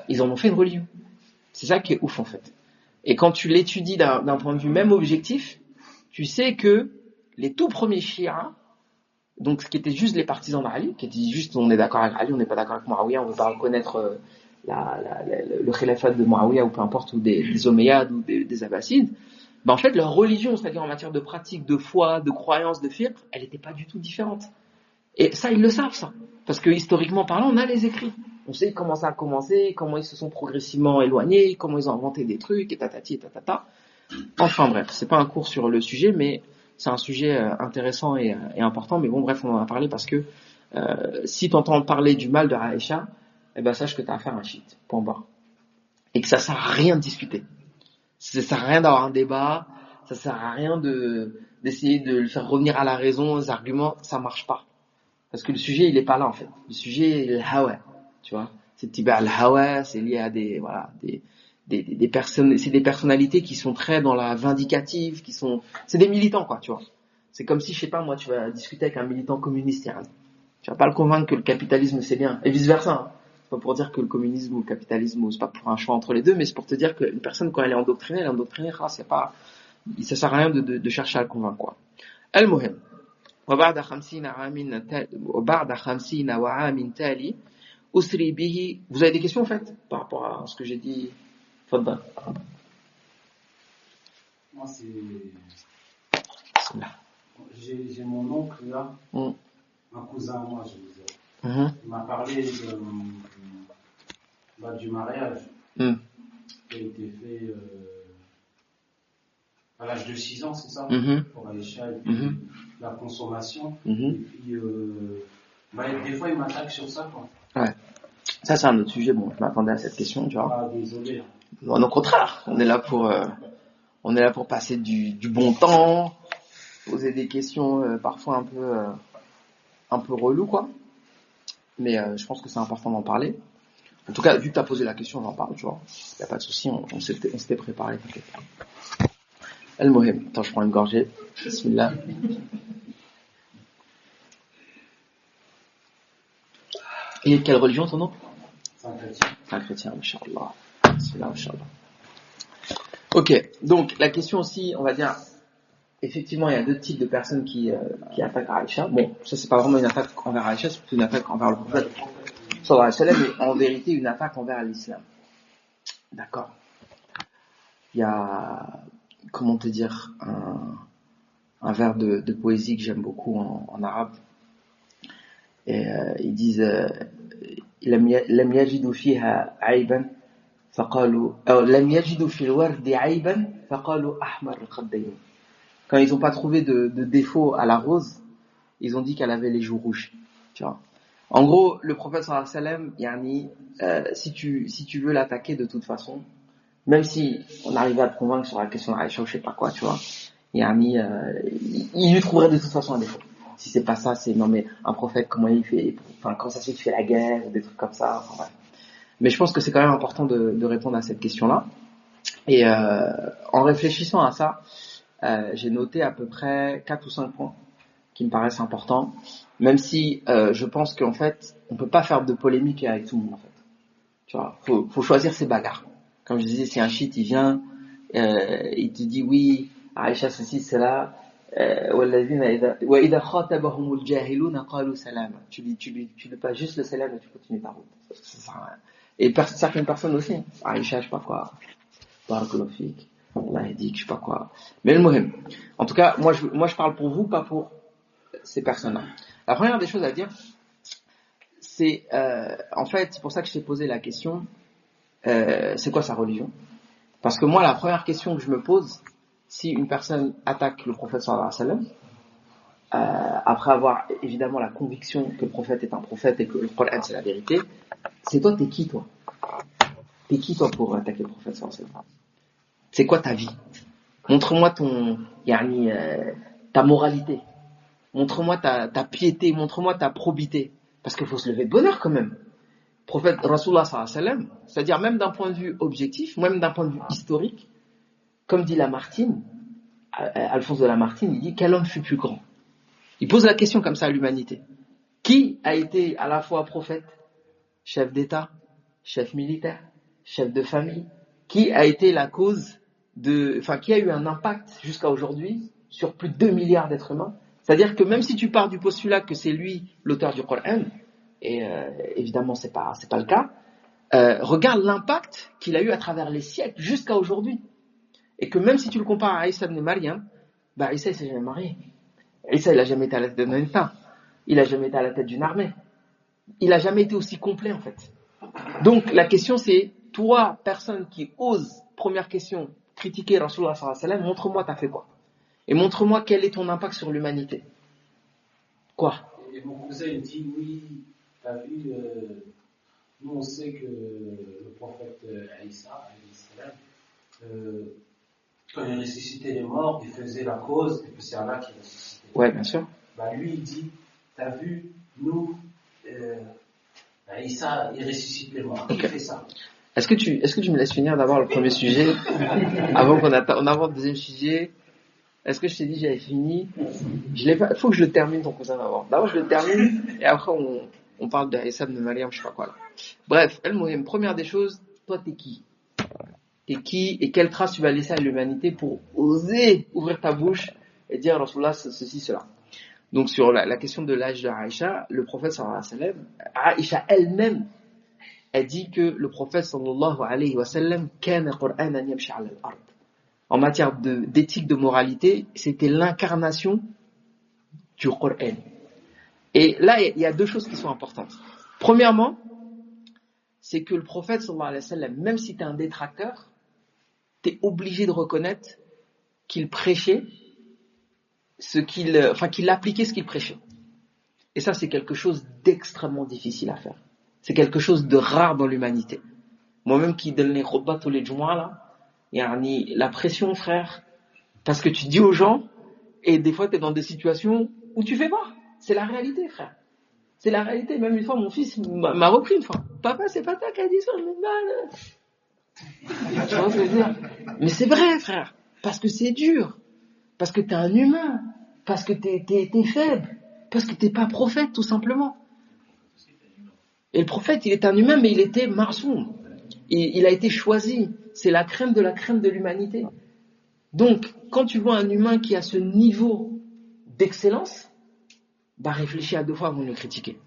ils en ont fait une religion. C'est ça qui est ouf en fait. Et quand tu l'étudies d'un point de vue même objectif, tu sais que les tout premiers chiites, donc qui étaient juste les partisans d'Ali, qui étaient juste on est d'accord avec Ali, on n'est pas d'accord avec Muawiyah, on ne veut pas reconnaître le khilafat de Muawiyah ou peu importe, ou des Omeyyades ou des Abbassides, ben en fait leur religion, c'est-à-dire en matière de pratique, de foi, de croyance, de fiqh, elle n'était pas du tout différente. Et ça, ils le savent ça, parce que historiquement parlant, on a les écrits. On sait comment ça a commencé, comment ils se sont progressivement éloignés, comment ils ont inventé des trucs, et tatati, et tatata. Enfin bref, c'est pas un cours sur le sujet, mais c'est un sujet intéressant et important. Mais bon, bref, on en a parlé parce que si tu entends parler du mal de Aïcha, eh ben sache que tu as affaire à un chiite, point barre. Et que ça sert à rien de discuter. Ça sert à rien d'avoir un débat, ça sert à rien d'essayer de le faire revenir à la raison, les arguments, ça marche pas. Parce que le sujet, il est pas là en fait. Le sujet, il est le hawa, tu vois. C'est tiba al-hawa, c'est lié à des personnes, c'est des personnalités qui sont très dans la vindicative, c'est des militants quoi, tu vois. C'est comme si, je sais pas moi, tu vas discuter avec un militant communiste iranien. Tu vas pas le convaincre que le capitalisme c'est bien, et vice versa. Hein. C'est pas pour dire que le communisme ou le capitalisme, c'est pas pour un choix entre les deux, mais c'est pour te dire qu'une personne quand elle est endoctrinée, ça sert à rien de chercher à le convaincre quoi. Al-Muhim. وبعد 50 وعام تالي أسري به. Vous avez des questions en fait par rapport à ce que j'ai dit? Fadda. Moi j'ai mon oncle là, un cousin à moi, je veux dire. Il m'a parlé du mariage qui a été fait à l'âge de 6 ans, c'est ça, pour Aïcha, et puis la consommation, et puis des fois il m'attaque sur ça quoi. Ouais. Ça c'est un autre sujet, bon je m'attendais à cette question, tu vois. Ah désolé. Non, au contraire, on est là pour passer du bon temps, poser des questions parfois un peu relou quoi. Mais je pense que c'est important d'en parler. En tout cas, vu que tu as posé la question, j'en parle, tu vois. Il n'y a pas de souci, on s'était préparé, t'inquiète pas. Al-Muhim. Attends, je prends une gorgée. Bismillah. Et quelle religion ton nom? C'est un chrétien. C'est un chrétien, Inch'Allah. Bismillah, Inch'Allah. Ok, donc la question aussi, on va dire, effectivement, il y a 2 types de personnes qui attaquent Aïcha. Bon, ça c'est pas vraiment une attaque envers Aïcha, c'est plutôt une attaque envers le prophète sallallahu alayhi wa sallam, mais en vérité une attaque envers l'islam. D'accord. Il y a, comment te dire, un vers de poésie que j'aime beaucoup en arabe. Et ils disent لم يجدوا فيها عيبا فقالوا لم يجدوا في الورد عيبا فقالوا أحمر الخدين. Quand ils n'ont pas trouvé de défaut à la rose, ils ont dit qu'elle avait les joues rouges. Tu vois. En gros, le prophète sallallahu alayhi wa sallam, si tu veux l'attaquer de toute façon, même si on arrivait à te convaincre sur la question d'Aïcha ou je sais pas quoi, tu vois, il lui trouverait de toute façon un défaut. Si c'est pas ça, c'est non mais un prophète comment il fait, enfin quand ça se fait qu'il fait la guerre ou des trucs comme ça, enfin bref. Mais je pense que c'est quand même important de répondre à cette question-là. Et en réfléchissant à ça, j'ai noté à peu près 4 ou 5 points qui me paraissent importants, même si je pense qu'en fait, on peut pas faire de polémique avec tout le monde en fait. Tu vois, faut choisir ses bagarres. Comme je disais, si un chiite il vient, il te dit oui, Aïcha ceci, cela, وإذا خاطبهم الجاهلون قالوا سلاما. Tu lui pas juste le salam et tu continues ta route. Ça sert à rien. Et certaines personnes aussi, Aïcha, je sais pas quoi, barakallahu fik, Allah dit que je sais pas quoi. Mais le muhim. En tout cas, moi je parle pour vous, pas pour ces personnes-là. La première des choses à dire, c'est en fait, c'est pour ça que je t'ai posé la question, c'est quoi sa religion? Parce que moi, la première question que je me pose, si une personne attaque le prophète sallallahu alayhi wa sallam, après avoir évidemment la conviction que le prophète est un prophète et que le Coran c'est la vérité, c'est toi, t'es qui toi pour attaquer le prophète sallallahu alayhi wa sallam? C'est quoi ta vie? Montre-moi ta moralité, montre-moi ta piété, montre-moi ta probité, parce qu'il faut se lever de bonheur quand même. Prophète Rasulullah sallallahu alayhi wa sallam, c'est-à-dire même d'un point de vue objectif, même d'un point de vue historique, comme dit Lamartine, Alphonse de Lamartine, il dit quel homme fut plus grand? Il pose la question comme ça à l'humanité. Qui a été à la fois prophète, chef d'État, chef militaire, chef de famille? Qui a été la cause qui a eu un impact jusqu'à aujourd'hui sur plus de 2 milliards d'êtres humains? C'est-à-dire que même si tu pars du postulat que c'est lui l'auteur du Coran, et évidemment c'est pas le cas, regarde l'impact qu'il a eu à travers les siècles jusqu'à aujourd'hui. Et que même si tu le compares à Isa ibn Maryam, Isa il s'est jamais marié. Isa il a jamais été à la tête d'un État. Il a jamais été à la tête d'une armée. Il a jamais été aussi complet en fait. Donc la question c'est, toi, personne qui ose, première question, critiquer Rasulullah sallallahu alayhi wa sallam, montre-moi t'as fait quoi. Et montre-moi quel est ton impact sur l'humanité. Quoi? Et mon cousin il dit, oui, t'as vu, nous on sait que le prophète Isa, quand il ressuscitait les morts, il faisait la cause, et que c'est Allah qui ressuscitait. Ouais, bien sûr. Lui il dit, t'as vu, nous, Isa, il ressuscite les morts. Okay. Il fait ça. Est-ce que tu me laisses finir d'abord le premier sujet avant qu'on aborde le deuxième sujet? Est-ce que je t'ai dit j'avais fini? Il faut que je le termine ton cousin d'abord. D'abord je le termine et après on parle de Isa ibn Maryam, je sais pas quoi là. Bref, première des choses, toi t'es qui? T'es qui et quelle trace tu vas laisser à l'humanité pour oser ouvrir ta bouche et dire Rasulullah ceci, cela. Donc sur la question de l'âge de Aïcha, le prophète sallallahu alayhi wa sallam, Aïcha elle-même, elle dit que le prophète sallallahu alayhi wa sallam kana Qur'anan yamshi 'ala al-ard. En matière d'éthique, de moralité, c'était l'incarnation du Coran. Et là, il y a deux choses qui sont importantes. Premièrement, c'est que le prophète sallallahu alayhi wa sallam, même si tu es un détracteur, tu es obligé de reconnaître qu'il prêchait qu'il appliquait ce qu'il prêchait. Et ça, c'est quelque chose d'extrêmement difficile à faire. C'est quelque chose de rare dans l'humanité. Moi-même qui donne les khutbahs tous les Jumu'ah là, la pression, frère, parce que tu dis aux gens, et des fois tu es dans des situations où tu fais pas. C'est la réalité, frère. C'est la réalité. Même une fois, mon fils m'a repris une fois. Papa, c'est pas toi qui as dit ça, je me mal. Tu vois ce que je veux dire? Mais c'est vrai, frère. Parce que c'est dur. Parce que t'es un humain. Parce que t'es faible. Parce que t'es pas prophète, tout simplement. Et le prophète, il est un humain, mais il était marsoum. Il a été choisi. C'est la crème de l'humanité. Donc, quand tu vois un humain qui a ce niveau d'excellence, réfléchis à deux fois avant de le critiquer.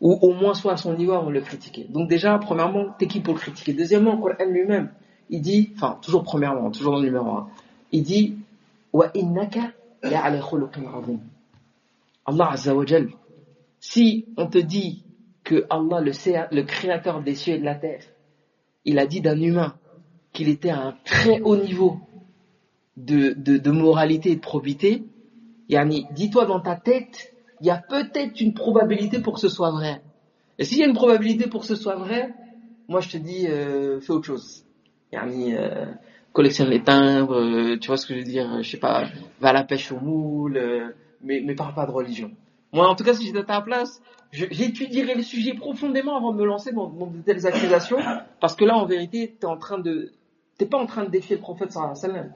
Ou au moins soit à son niveau avant de le critiquer. Donc déjà, premièrement, t'es qui pour le critiquer? Deuxièmement, le Coran lui-même, il dit, toujours dans le numéro 1, il dit wa innaka la'ala khuluqin 'azim. Allah Azza wa Jal, si on te dit que Allah, le créateur des cieux et de la terre, il a dit d'un humain qu'il était à un très haut niveau de moralité et de probité, dis-toi dans ta tête, il y a peut-être une probabilité pour que ce soit vrai. Et s'il y a une probabilité pour que ce soit vrai, moi je te dis, fais autre chose. Collectionne les timbres, tu vois ce que je veux dire, je sais pas, va à la pêche au moule, mais parle pas de religion. Moi, en tout cas, si j'étais à ta place, j'étudierais le sujet profondément avant de me lancer dans de telles accusations, parce que là, en vérité, t'es pas en train de défier le prophète sallallahu alayhi wa sallam,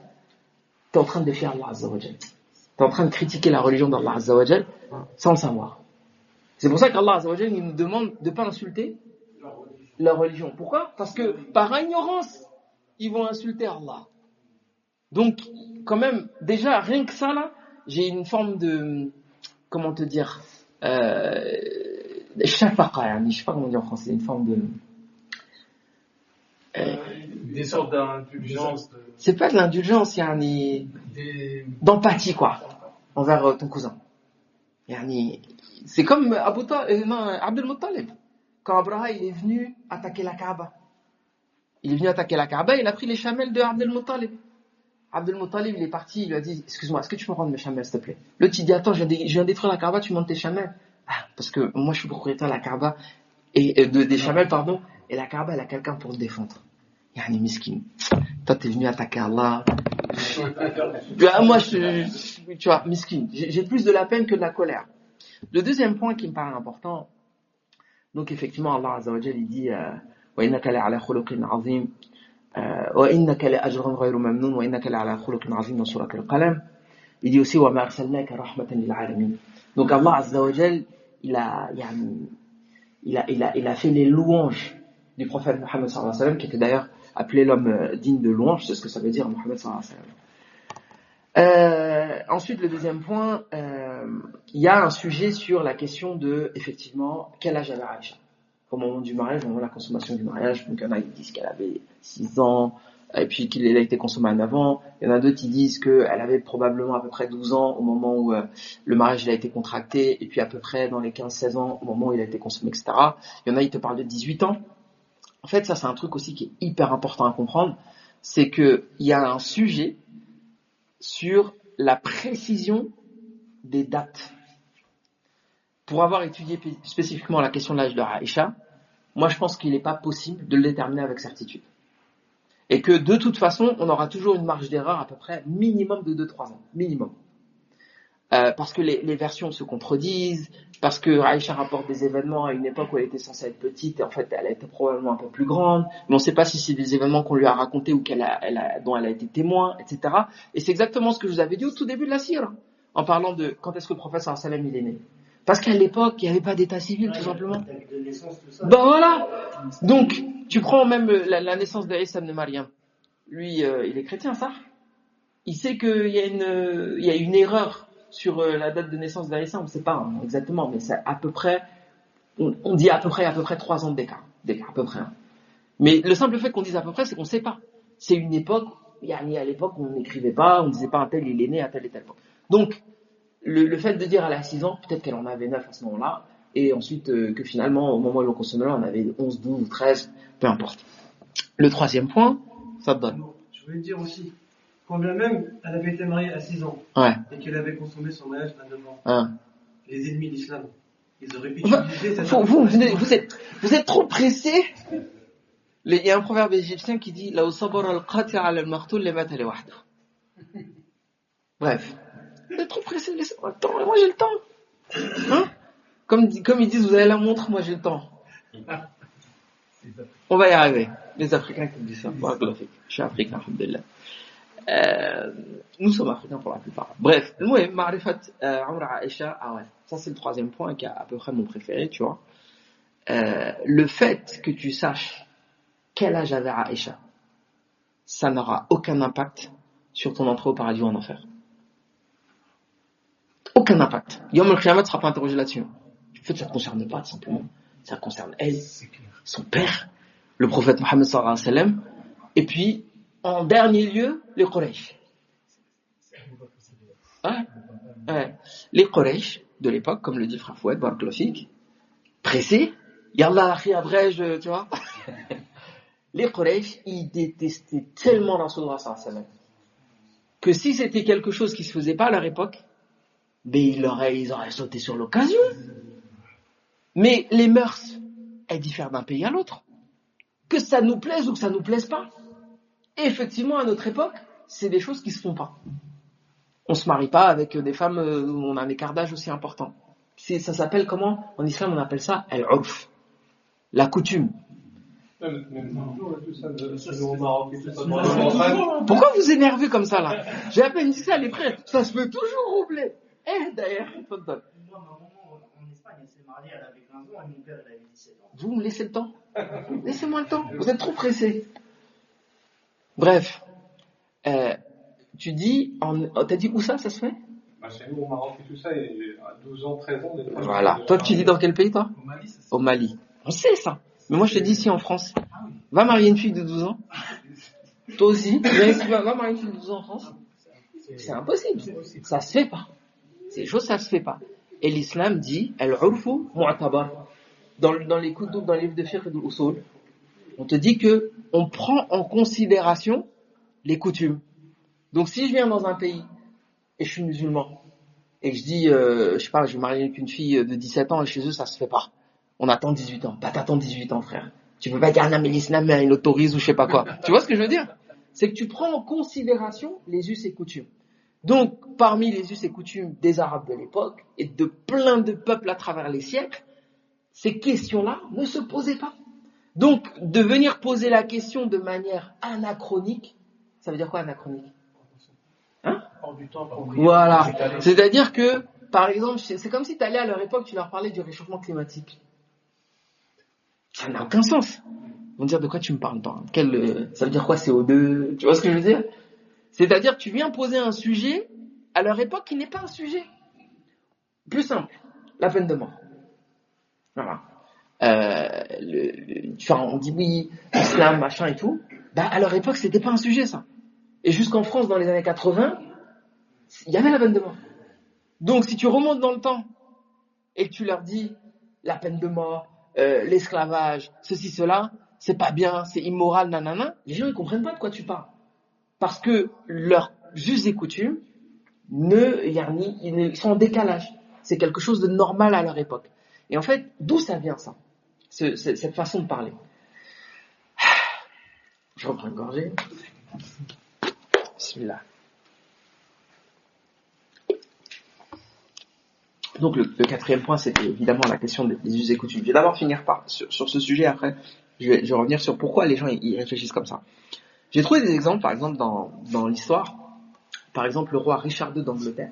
t'es en train de défier Allah Azza wa Jal. T'es en train de critiquer la religion d'Allah Azza wa Jal sans le savoir. C'est pour ça qu'Allah Azza wa Jal nous demande de pas insulter leur religion. Pourquoi? Parce que par ignorance, ils vont insulter Allah. Donc, quand même, déjà, rien que ça là, j'ai une forme de, comment te dire, shafaqa, je sais pas comment dire en français, une forme de... des sortes d'indulgence. C'est pas de l'indulgence, d'empathie, quoi, envers ton cousin. C'est comme Abdul Muttalib. Quand Abraha il est venu attaquer la Kaaba. Il a pris les chamelles de Abdul Muttalib. Abdul Muttalib, il est parti, il lui a dit, excuse-moi, est-ce que tu peux me rendre mes chamelles, s'il te plaît? L'autre, il dit, attends, je viens détruire la Kaaba, tu montes tes chamelles. Parce que moi, je suis propriétaire de la Kaaba, des chamelles, pardon, et la Kaaba, elle a quelqu'un pour le défendre. Miskin. Toi, t'es venu attaquer Allah. Moi, tu vois, miskin. J'ai plus de la peine que de la colère. Le deuxième point qui me paraît important, donc effectivement, Allah Azza wa Jal, il dit, wa innaka la'ala khuluqin 'azim. وإنك لأجر غير ممنون وإنك لعلى خلق عظيم dans sourate Al-Qalam. Il dit aussi وما أرسلناك رحمة للعالمين. Donc Allah Azza wa Jal, il a fait les louanges du prophète Mohammed sallallahu alayhi wa sallam, qui était d'ailleurs appelé l'homme digne de louange, c'est ce que ça veut dire Mohammed sallallahu alayhi wa sallam. Ensuite, le deuxième point, il y a un sujet sur la question de, effectivement, quel âge avait Aïcha au moment du mariage, au moment de la consommation du mariage. Donc il y en a qui disent qu'elle avait 6 ans, et puis qu'il a été consommé à 9 ans. Il y en a d'autres qui disent qu'elle avait probablement à peu près 12 ans au moment où le mariage il a été contracté, et puis à peu près dans les 15-16 ans au moment où il a été consommé, etc. Il y en a qui te parlent de 18 ans. En fait, ça c'est un truc aussi qui est hyper important à comprendre, c'est qu'il y a un sujet sur la précision des dates. Pour avoir étudié spécifiquement la question de l'âge de Aïcha, moi je pense qu'il n'est pas possible de le déterminer avec certitude. Et que de toute façon, on aura toujours une marge d'erreur à peu près minimum de 2-3 ans. Minimum. Parce que les versions se contredisent, parce que Aïcha rapporte des événements à une époque où elle était censée être petite, et en fait elle était probablement un peu plus grande, mais on ne sait pas si c'est des événements qu'on lui a racontés ou dont elle a été témoin, etc. Et c'est exactement ce que je vous avais dit au tout début de la sira, en parlant de quand est-ce que le prophète sallallahu alayhi wa sallam il est né. Parce qu'à l'époque, il n'y avait pas d'état civil, tout simplement. Ben voilà. Donc, tu prends même la naissance d'Isa ibn Maryam. Lui, il est chrétien, ça. Il sait qu'il y a une erreur sur la date de naissance d'Isa. On ne sait pas exactement, mais c'est à peu près, on dit à peu près 3 ans d'écart, à peu près. Mais le simple fait qu'on dise à peu près, c'est qu'on ne sait pas. C'est une époque, à l'époque, on n'écrivait pas, on ne disait pas un tel, il est né à telle et telle époque. Donc, le fait de dire elle a 6 ans, peut-être qu'elle en avait 9 à ce moment-là, et ensuite que finalement, au moment où l'on consommait, on avait 11, 12 ou 13, peu importe. Le troisième point, ça te donne. Je voulais dire aussi, quand bien même elle avait été mariée à 6 ans, et qu'elle avait consommé son mariage à 9 ans, les ennemis de l'islam, ils auraient pu utiliser cette vous êtes trop pressés. Il y a un proverbe égyptien qui dit « Bref. Vous êtes trop pressés, laissez-moi le temps, moi j'ai le temps. Hein? Comme ils disent, vous avez la montre, moi j'ai le temps. On va y arriver. Les Africains qui disent ça. Je suis africain, alhamdoulilah. Nous sommes africains pour la plupart. Bref, Ma'rifat Amra Aïcha, ouais. Ça c'est le troisième point qui est à peu près mon préféré, tu vois. Le fait que tu saches quel âge avait Aïcha, ça n'aura aucun impact sur ton entrée au paradis ou en enfer. Aucun impact. Yom al-Qiyamah ne sera pas interrogé là-dessus. En fait, ça ne concerne pas, tout simplement. Ça concerne elle, son père, le prophète Mohammed sallallahu alayhi wa sallam, et puis, en dernier lieu, les Quraysh. Les Quraysh de l'époque, comme le dit Frère Fouad, Barakallahu, pressés, Yallah, akhi, abrège, tu vois. Les Quraysh, ils détestaient tellement Rasulullah sallallahu alayhi wa sallam, que si c'était quelque chose qui ne se faisait pas à leur époque, mais ils auraient sauté sur l'occasion. Mais les mœurs, elles diffèrent d'un pays à l'autre. Que ça nous plaise ou que ça nous plaise pas. Et effectivement, à notre époque, c'est des choses qui se font pas. On se marie pas avec des femmes où on a un écart d'âge aussi important. Ça s'appelle comment? En islam, on appelle ça al-urf. La coutume. Pourquoi vous énervez comme ça là? J'ai à peine dit ça, les frères. Ça se fait toujours roubler. D'ailleurs, moi, ma maman en Espagne, elle s'est mariée, elle avait 15 ans et mon père, il avait 17 ans. Vous me laissez le temps? Laissez-moi le temps. Vous êtes trop pressés. Bref. Tu dis, t'as dit où ça se fait? Chez nous, au Maroc et tout ça, et à 12 ans, 13 ans. Voilà. Toi, tu dis dans quel pays, toi? Au Mali. On sait ça. Mais moi, je te dis ici en France. Va marier une fille de 12 ans. Toi aussi. Va marier une fille de 12 ans en France. C'est impossible. Ça se fait pas. Ces choses, ça se fait pas. Et l'islam dit, al-urfu mu'tabar. Dans les livres de fiqh et de l'usul, on te dit que on prend en considération les coutumes. Donc, si je viens dans un pays et je suis musulman et que je dis, je sais pas, je vais marier avec une fille de 17 ans et chez eux, ça se fait pas. On attend 18 ans. Bah, t'attends 18 ans, frère. Tu peux pas dire, non, mais l'islam, il autorise ou je sais pas quoi. Tu vois ce que je veux dire? C'est que tu prends en considération les us et coutumes. Donc, parmi les us et coutumes des Arabes de l'époque et de plein de peuples à travers les siècles, ces questions-là ne se posaient pas. Donc, de venir poser la question de manière anachronique, ça veut dire quoi anachronique? Hein? Voilà. C'est-à-dire que par exemple, c'est comme si tu allais à leur époque, tu leur parlais du réchauffement climatique. Ça n'a aucun sens. Ils vont dire de quoi tu me parles, toi. Ça veut dire quoi CO2? Tu vois ce que je veux dire? C'est-à-dire tu viens poser un sujet à leur époque qui n'est pas un sujet. Plus simple, la peine de mort. Voilà. On dit oui, islam, machin et tout. À leur époque, c'était pas un sujet, ça. Et jusqu'en France, dans les années 80, il y avait la peine de mort. Donc, si tu remontes dans le temps et que tu leur dis la peine de mort, l'esclavage, ceci, cela, c'est pas bien, c'est immoral, nanana, les gens ne comprennent pas de quoi tu parles. Parce que leurs us et coutumes, ils sont en décalage. C'est quelque chose de normal à leur époque. Et en fait, d'où ça vient, ça? Cette façon de parler. Je reprends une gorgée. Bismillah. Donc le quatrième point, c'était évidemment la question des us et coutumes. Je vais d'abord finir sur ce sujet, après je vais revenir sur pourquoi les gens ils réfléchissent comme ça. J'ai trouvé des exemples, par exemple dans l'histoire. Par exemple, le roi Richard II d'Angleterre,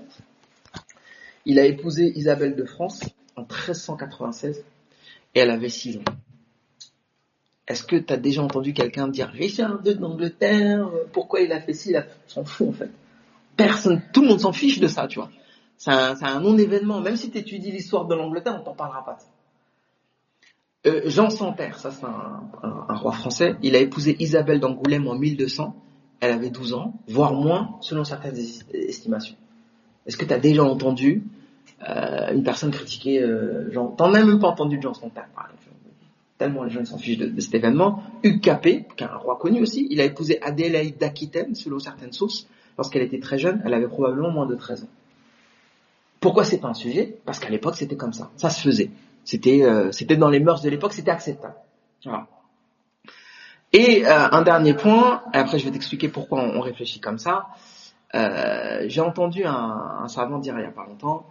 il a épousé Isabelle de France en 1396 et elle avait 6 ans. Est-ce que tu as déjà entendu quelqu'un dire Richard II d'Angleterre, pourquoi il a fait ci, on s'en fout en fait. Personne, tout le monde s'en fiche de ça, tu vois. C'est un non-événement. Même si tu étudies l'histoire de l'Angleterre, on t'en parlera pas de ça. Jean Santerre, ça c'est un roi français, il a épousé Isabelle d'Angoulême en 1200, elle avait 12 ans, voire moins selon certaines estimations. Est-ce que tu as déjà entendu une personne critiquer Jean? T'en as même pas entendu de Jean Santerre, par exemple. Tellement les gens s'en fichent de cet événement. Hugues Capet, qui est un roi connu aussi, il a épousé Adélaïde d'Aquitaine, selon certaines sources, lorsqu'elle était très jeune, elle avait probablement moins de 13 ans. Pourquoi c'est pas un sujet? Parce qu'à l'époque c'était comme ça, ça se faisait. C'était dans les mœurs de l'époque, c'était acceptable. Voilà. Et un dernier point, et après je vais t'expliquer pourquoi on réfléchit comme ça. J'ai entendu un savant dire il n'y a pas longtemps,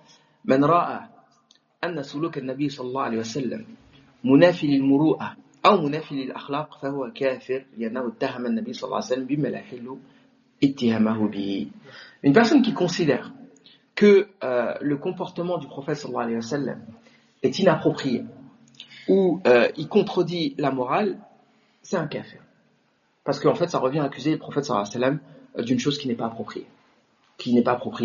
Man ra'a anna suluk an-nabi sallallahu alayhi wa sallam munafi lil-muru'a aw munafi lil-akhlaq fa huwa kafir li'annahu ittahama an-nabi sallallahu alayhi wa sallam bima la yahillu ittihamahu bihi. Une personne qui considère que le comportement du prophète sallallahu alayhi wa sallam est inapproprié ou il contredit la morale, c'est un kafir. Parce qu'en fait, ça revient à accuser le prophète sallallahu alayhi wa sallam d'une chose qui n'est pas appropriée,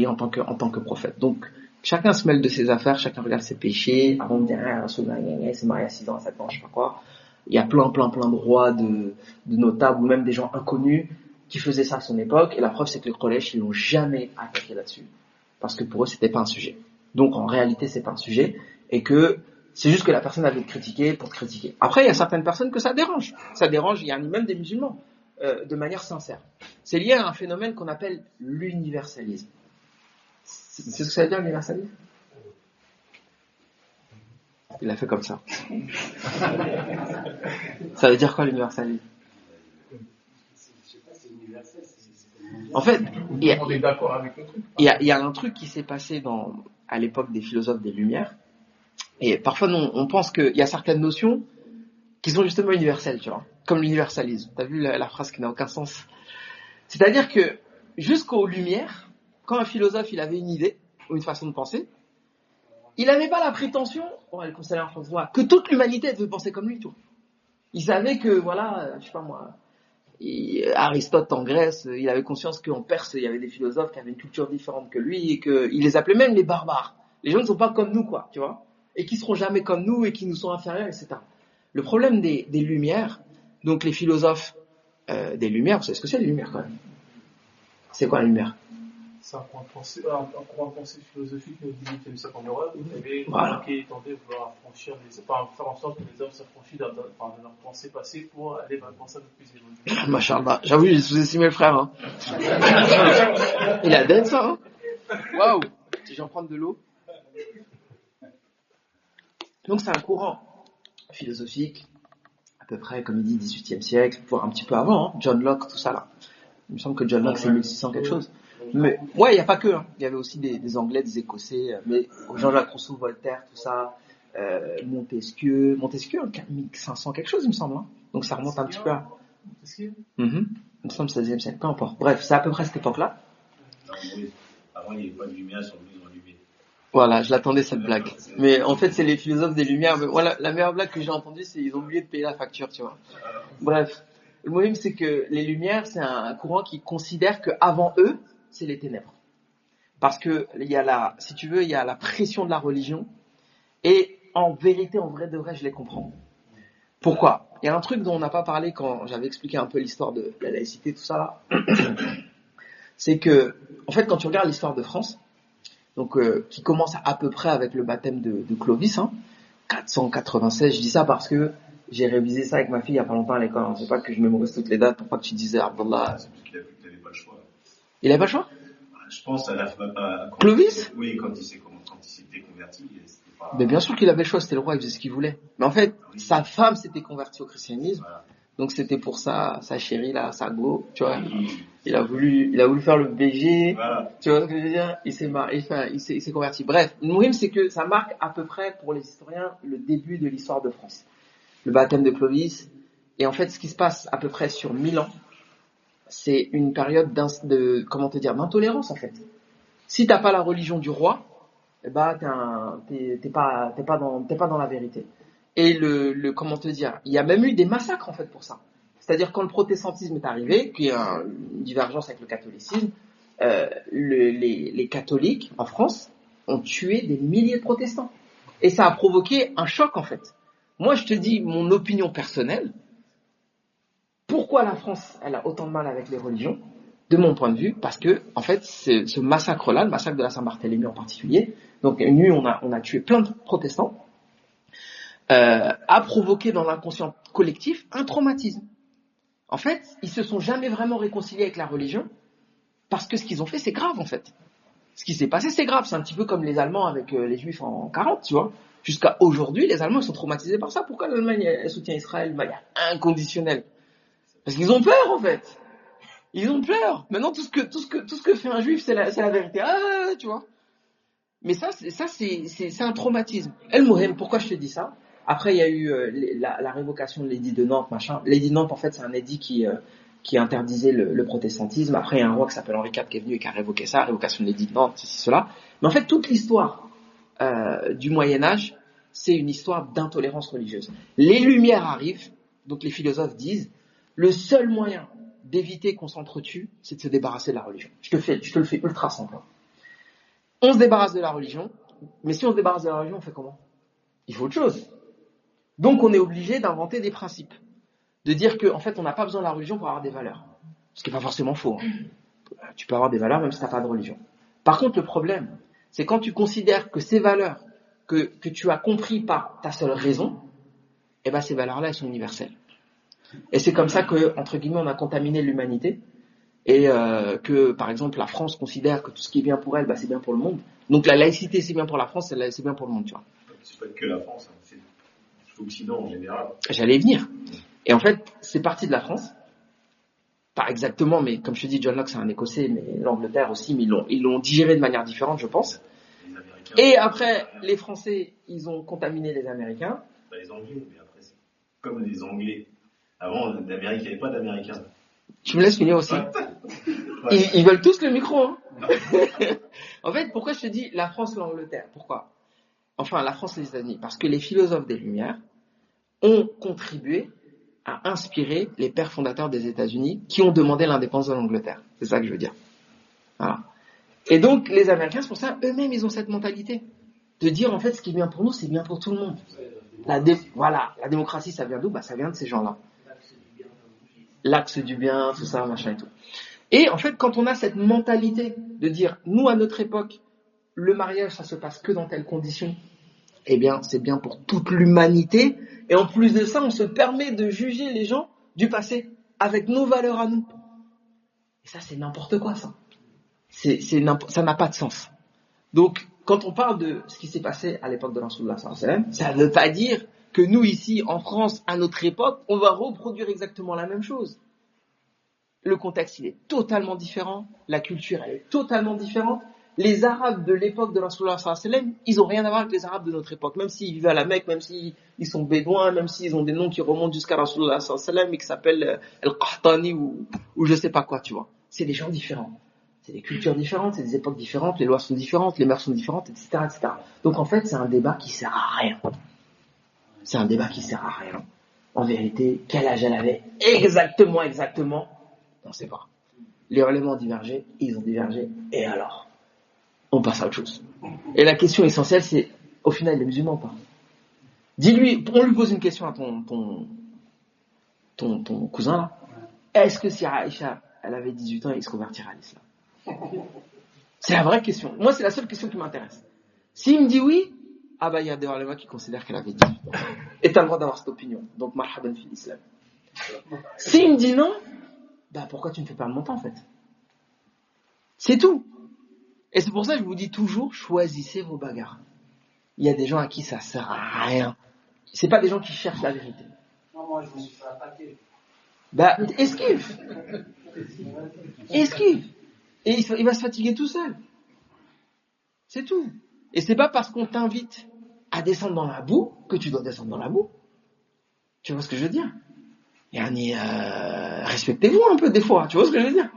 en tant que prophète. Donc, chacun se mêle de ses affaires, chacun regarde ses péchés, avant de dire, c'est marié à 6 ans, à 7 ans, je sais pas quoi. Il y a plein de rois, de notables, ou même des gens inconnus qui faisaient ça à son époque, et la preuve, c'est que les Quraysh, ils l'ont jamais attaqué là-dessus. Parce que pour eux, c'était pas un sujet. Donc, en réalité, c'est pas un sujet, et que c'est juste que la personne avait critiqué pour te critiquer. Après, il y a certaines personnes que ça dérange. Ça dérange, il y a même des musulmans, de manière sincère. C'est lié à un phénomène qu'on appelle l'universalisme. C'est ce que ça veut dire, l'universalisme? Il a fait comme ça. Ça veut dire quoi, l'universalisme? En fait, il y a un truc qui s'est passé à l'époque des philosophes des Lumières. Et parfois, on pense qu'il y a certaines notions qui sont justement universelles, tu vois, comme l'universalisme. T'as vu la phrase qui n'a aucun sens? C'est-à-dire que jusqu'aux Lumières, quand un philosophe il avait une idée ou une façon de penser, il n'avait pas la prétention, que toute l'humanité devait penser comme lui, tout. Il savait que, voilà, je sais pas moi, Aristote en Grèce, il avait conscience qu'en Perse, il y avait des philosophes qui avaient une culture différente que lui et qu'il les appelait même les barbares. Les gens ne sont pas comme nous, quoi, tu vois, et qui seront jamais comme nous et qui nous sont inférieurs, etc. Le problème des Lumières, donc les philosophes des Lumières, vous savez ce que c'est les Lumières quand même? C'est quoi la Lumière? C'est un courant de pensée philosophique du XVIIIe siècle en Europe. Vous avez tenté de vouloir affranchir faire en sorte que les hommes s'affranchissent de leur pensée passée pour aller vers une pensée un peu plus évoluée. Machallah, j'avoue, j'ai sous-estimé le frère. Hein. Il a d'être ça. Hein. Waouh, si j'en prends de l'eau. Donc c'est un courant philosophique, à peu près, comme il dit, 18e siècle, voire un petit peu avant, hein. John Locke, tout ça là. Il me semble que John Locke c'est 1600 quelque chose. Mais ouais, il n'y a pas que. Hein. Il y avait aussi des Anglais, des Écossais, mais Jean-Jacques Rousseau, Voltaire, tout ça, Montesquieu, 1500 quelque chose, il me semble. Hein. Donc ça remonte un petit peu à. Montesquieu. Il me semble 16e siècle, peu importe. Bref, c'est à peu près cette époque-là. Avant, il n'y avait pas de lumière sur le maison allumée. Voilà, je l'attendais cette blague. Mais en fait, c'est les philosophes des Lumières. Mais voilà, la meilleure blague que j'ai entendue, c'est ils ont oublié de payer la facture, tu vois. Bref, le problème c'est que les Lumières, c'est un courant qui considère que avant eux, c'est les ténèbres. Parce que il y a si tu veux, il y a la pression de la religion. Et en vérité, en vrai de vrai, je les comprends. Pourquoi ? Il y a un truc dont on n'a pas parlé quand j'avais expliqué un peu l'histoire de la laïcité, tout ça là. C'est que, en fait, quand tu regardes l'histoire de France, donc qui commence à peu près avec le baptême de Clovis, 496, je dis ça parce que j'ai révisé ça avec ma fille il y a pas longtemps à l'école. C'est pas que je mémorise toutes les dates pour pas que tu disais Abdallah. C'est parce qu'il n'avait pas le choix. Il avait pas le choix ? Je pense à la fin. Clovis ? Oui, quand il s'est déconverti. Pas... Mais bien sûr qu'il avait le choix, c'était le roi, il faisait ce qu'il voulait. Mais en fait, sa femme s'était convertie au christianisme. Voilà. Donc c'était pour ça, sa chérie là, sa go, tu vois. Il a voulu faire le BG, voilà. Tu vois ce que je veux dire ? Il s'est converti. Bref, le mourim, c'est que ça marque à peu près pour les historiens le début de l'histoire de France. Le baptême de Clovis. Et en fait, ce qui se passe à peu près sur 1000 ans, c'est une période d'intolérance en fait. Si t'as pas la religion du roi, t'es pas dans la vérité. Et il y a même eu des massacres en fait pour ça. C'est-à-dire quand le protestantisme est arrivé, qu'il y a une divergence avec le catholicisme, les catholiques en France ont tué des milliers de protestants. Et ça a provoqué un choc en fait. Moi je te dis mon opinion personnelle, pourquoi la France elle a autant de mal avec les religions ? De mon point de vue, parce que en fait ce massacre-là, le massacre de la Saint-Barthélemy en particulier, donc nous on a tué plein de protestants, a provoqué dans l'inconscient collectif un traumatisme. En fait, ils se sont jamais vraiment réconciliés avec la religion parce que ce qu'ils ont fait, c'est grave en fait. Ce qui s'est passé, c'est grave. C'est un petit peu comme les Allemands avec les Juifs en 40, tu vois. Jusqu'à aujourd'hui, les Allemands ils sont traumatisés par ça. Pourquoi l'Allemagne elle soutient Israël de manière inconditionnelle ? Parce qu'ils ont peur en fait. Ils ont peur. Maintenant, tout ce que fait un Juif, c'est la vérité. Tu vois. Mais ça, c'est un traumatisme. El Mohem, pourquoi je te dis ça ? Après, il y a eu la révocation de l'édit de Nantes, machin. L'édit de Nantes, en fait, c'est un édit qui interdisait le protestantisme. Après, il y a un roi qui s'appelle Henri IV qui est venu et qui a révoqué ça, révocation de l'édit de Nantes, ceci, cela. Mais en fait, toute l'histoire du Moyen-Âge, c'est une histoire d'intolérance religieuse. Les Lumières arrivent, donc les philosophes disent, le seul moyen d'éviter qu'on s'entretue, c'est de se débarrasser de la religion. Je te le fais ultra simple. On se débarrasse de la religion, mais si on se débarrasse de la religion, on fait comment ? Il faut autre chose. Donc on est obligé d'inventer des principes. De dire qu'en fait on n'a pas besoin de la religion pour avoir des valeurs. Ce qui n'est pas forcément faux. Tu peux avoir des valeurs même si tu n'as pas de religion. Par contre le problème, c'est quand tu considères que ces valeurs que tu as compris par ta seule raison, ces valeurs-là elles sont universelles. Et c'est comme ça que, entre guillemets, on a contaminé l'humanité. Et que, par exemple, la France considère que tout ce qui est bien pour elle, c'est bien pour le monde. Donc la laïcité c'est bien pour la France, c'est bien pour le monde, tu vois. C'est pas que la France, c'est l'Occident en général. J'allais y venir. Et en fait, c'est parti de la France. Pas exactement, mais comme je te dis, John Locke c'est un Écossais, mais l'Angleterre aussi, mais ils l'ont digéré de manière différente, je pense. Et après, les Français, ils ont contaminé les Américains. Les Anglais, mais après, c'est comme les Anglais. Avant, d'Amérique, il n'y avait pas d'Américains. Tu me laisses finir aussi. Ils veulent tous le micro. En fait, pourquoi je te dis la France, l'Angleterre ? Pourquoi ? Enfin, la France et les États-Unis. Parce que les philosophes des Lumières ont contribué à inspirer les pères fondateurs des États-Unis qui ont demandé l'indépendance de l'Angleterre. C'est ça que je veux dire. Voilà. Et donc, les Américains, c'est pour ça, eux-mêmes, ils ont cette mentalité. De dire, en fait, ce qui est bien pour nous, c'est bien pour tout le monde. La démocratie, ça vient d'où ? Ça vient de ces gens-là. L'axe du bien, tout ça, machin et tout. Et en fait, quand on a cette mentalité de dire, nous, à notre époque, le mariage, ça se passe que dans telles conditions, c'est bien pour toute l'humanité. Et en plus de ça, on se permet de juger les gens du passé avec nos valeurs à nous. Et ça, c'est n'importe quoi, ça. Ça n'a pas de sens. Donc, quand on parle de ce qui s'est passé à l'époque de Rasulullah sallallahu alayhi wa sallam, ça ne veut pas dire que nous, ici, en France, à notre époque, on va reproduire exactement la même chose. Le contexte, il est totalement différent. La culture, elle est totalement différente. Les Arabes de l'époque de Rasulullah sallallahu alayhi wa sallam, ils n'ont rien à voir avec les Arabes de notre époque. Même s'ils vivent à la Mecque, même s'ils sont bédouins, même s'ils ont des noms qui remontent jusqu'à Rasulullah sallallahu alayhi wa sallam et qui s'appellent Al-Qahtani ou je sais pas quoi, tu vois. C'est des gens différents. C'est des cultures différentes, c'est des époques différentes, les lois sont différentes, les mœurs sont différentes, etc., etc. Donc en fait, c'est un débat qui sert à rien. C'est un débat qui sert à rien. En vérité, quel âge elle avait exactement, on ne sait pas. Les éléments ont divergé, ils ont divergé, et alors on passe à autre chose. Et la question essentielle, c'est, au final, il est musulman ou pas? Dis-lui, on lui pose une question à ton cousin, là. Est-ce que si Aïcha, elle avait 18 ans, il se convertirait à l'islam? C'est la vraie question. Moi, c'est la seule question qui m'intéresse. S'il me dit oui, il y a des ulama qui considèrent qu'elle avait 18 ans. Et t'as le droit d'avoir cette opinion. Donc, marhaban fil islam. S'il me dit non, pourquoi tu me fais perdre mon temps, en fait? C'est tout. Et c'est pour ça que je vous dis toujours, choisissez vos bagarres. Il y a des gens à qui ça sert à rien. C'est pas des gens qui cherchent la vérité. Non, moi, je me suis fait attaquer. Esquive. Et il va se fatiguer tout seul. C'est tout. Et c'est pas parce qu'on t'invite à descendre dans la boue que tu dois descendre dans la boue. Tu vois ce que je veux dire? Respectez-vous un peu des fois. Tu vois ce que je veux dire?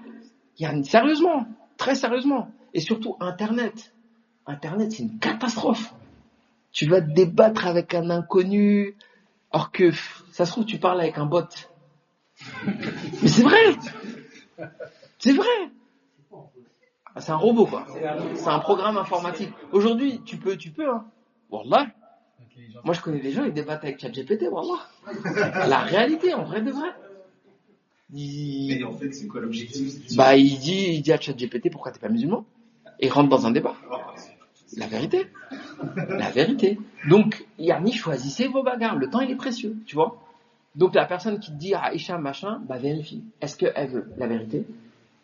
Sérieusement, très sérieusement. Et surtout, Internet, c'est une catastrophe. Tu vas te débattre avec un inconnu, alors que, ça se trouve, tu parles avec un bot. Mais c'est vrai! C'est vrai! C'est un robot, quoi. C'est un programme informatique. Aujourd'hui, tu peux, hein. Wallah. Moi, je connais des gens, ils débattent avec ChatGPT, wallah. La réalité, en vrai de vrai. Mais en fait, c'est quoi l'objectif? Il dit à ChatGPT, pourquoi t'es pas musulman? Et il rentre dans un débat. La vérité. Donc, choisissez vos bagarres. Le temps, il est précieux, tu vois. Donc, la personne qui te dit Aïcha, machin, vérifie. Est-ce qu'elle veut la vérité?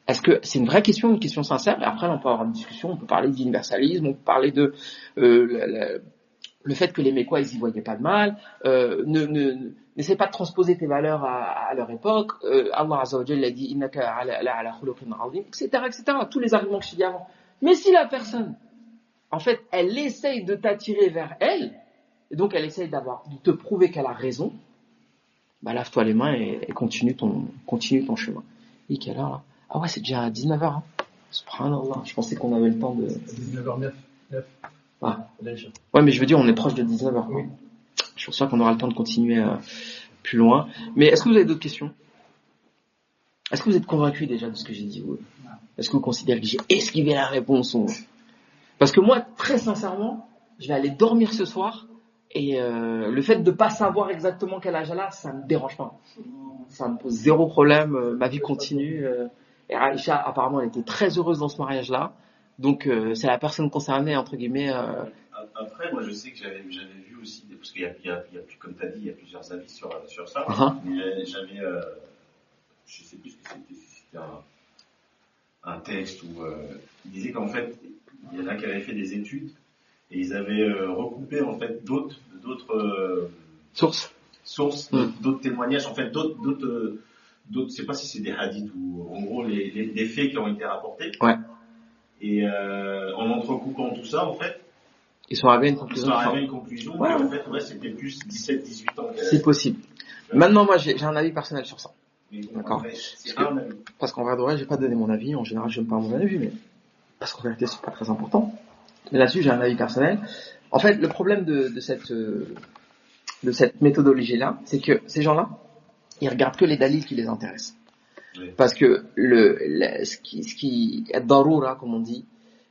Est-ce que c'est une vraie question, une question sincère? Et après, on peut avoir une discussion, on peut parler d'universalisme, on peut parler de le fait que les Mécois, ils y voyaient pas de mal. N'essaie pas de transposer tes valeurs à leur époque. Allah Azza wa Jalla a dit innaka ala khuluqin azim, etc. Tous les arguments que je t'ai dit avant. Mais si la personne, en fait, elle essaye de t'attirer vers elle, et donc elle essaye de te prouver qu'elle a raison, lave-toi les mains et continue ton chemin. Et quelle heure là? Ah ouais, c'est déjà 19h. Hein. Subhanallah, je pensais qu'on avait le temps de... 19h09. Ouais, mais je veux dire, on est proche de 19h. Oui. Je suis sûr qu'on aura le temps de continuer plus loin. Mais est-ce que vous avez d'autres questions? Est-ce que vous êtes convaincus déjà de ce que j'ai dit? Est-ce que vous considérez que j'ai esquivé la réponse? Parce que moi, très sincèrement, je vais aller dormir ce soir et le fait de ne pas savoir exactement quel âge elle a, ça ne me dérange pas. Ça me pose zéro problème, ma vie continue. Et Aïcha, apparemment, elle était très heureuse dans ce mariage-là. Donc, c'est la personne concernée, entre guillemets. Après, moi, je sais que j'avais vu aussi, parce qu'il y a, comme tu as dit, il y a plusieurs avis sur ça. Mais j'avais, je sais plus ce que c'était un texte où il disait qu'en fait, il y en a qui avaient fait des études et ils avaient recoupé en fait d'autres sources, d'autres témoignages, en fait, d'autres, je sais pas si c'est des hadiths ou en gros des faits qui ont été rapportés. Ouais. Et en entrecoupant tout ça, en fait, ils sont arrivés à une conclusion. Ouais. En fait, c'était plus 17-18 ans. C'est possible. Maintenant, moi, j'ai un avis personnel sur ça. D'accord. Parce qu'en vrai de vrai, j'ai pas donné mon avis. En général, je donne pas mon avis, mais parce qu'en vérité, c'est pas très important. Mais là-dessus, j'ai un avis personnel. En fait, le problème de cette méthodologie-là, c'est que ces gens-là, ils regardent que les dalils qui les intéressent. Oui. Parce que ce qui est daroura, comme on dit,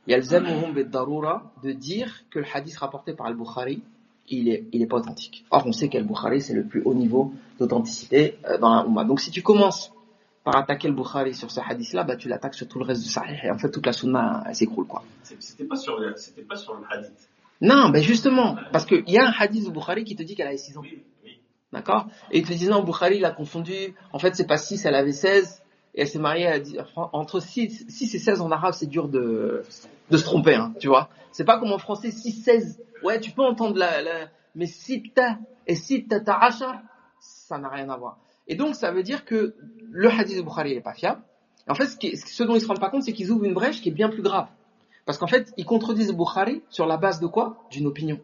yalzamuhum bid-daroura, de dire que le hadith rapporté par Al-Bukhari, il est pas authentique. Or, on sait qu'Al-Bukhari, c'est le plus haut niveau d'authenticité dans la Ummah. Donc, si tu commences par attaquer le Bukhari sur ce hadith-là, tu l'attaques sur tout le reste du Sahih. Et en fait, toute la sunna, elle s'écroule, quoi. C'était pas sur le hadith. Non, justement, parce qu'il y a un hadith du Bukhari qui te dit qu'elle avait 6 ans. Oui. D'accord? Et ils te disent, non, Bukhari, il a confondu. En fait, c'est pas 6, elle avait 16. Et elle s'est mariée, entre 6 et 16 en arabe, c'est dur de se tromper, hein, tu vois. C'est pas comme en français, 6, 16. Ouais, tu peux entendre mais sita et sita ta'ashar, ça n'a rien à voir. Et donc, ça veut dire que le hadith de Bukhari, il est pas fiable. Et en fait, ce dont ils se rendent pas compte, c'est qu'ils ouvrent une brèche qui est bien plus grave. Parce qu'en fait, ils contredisent Bukhari sur la base de quoi? D'une opinion.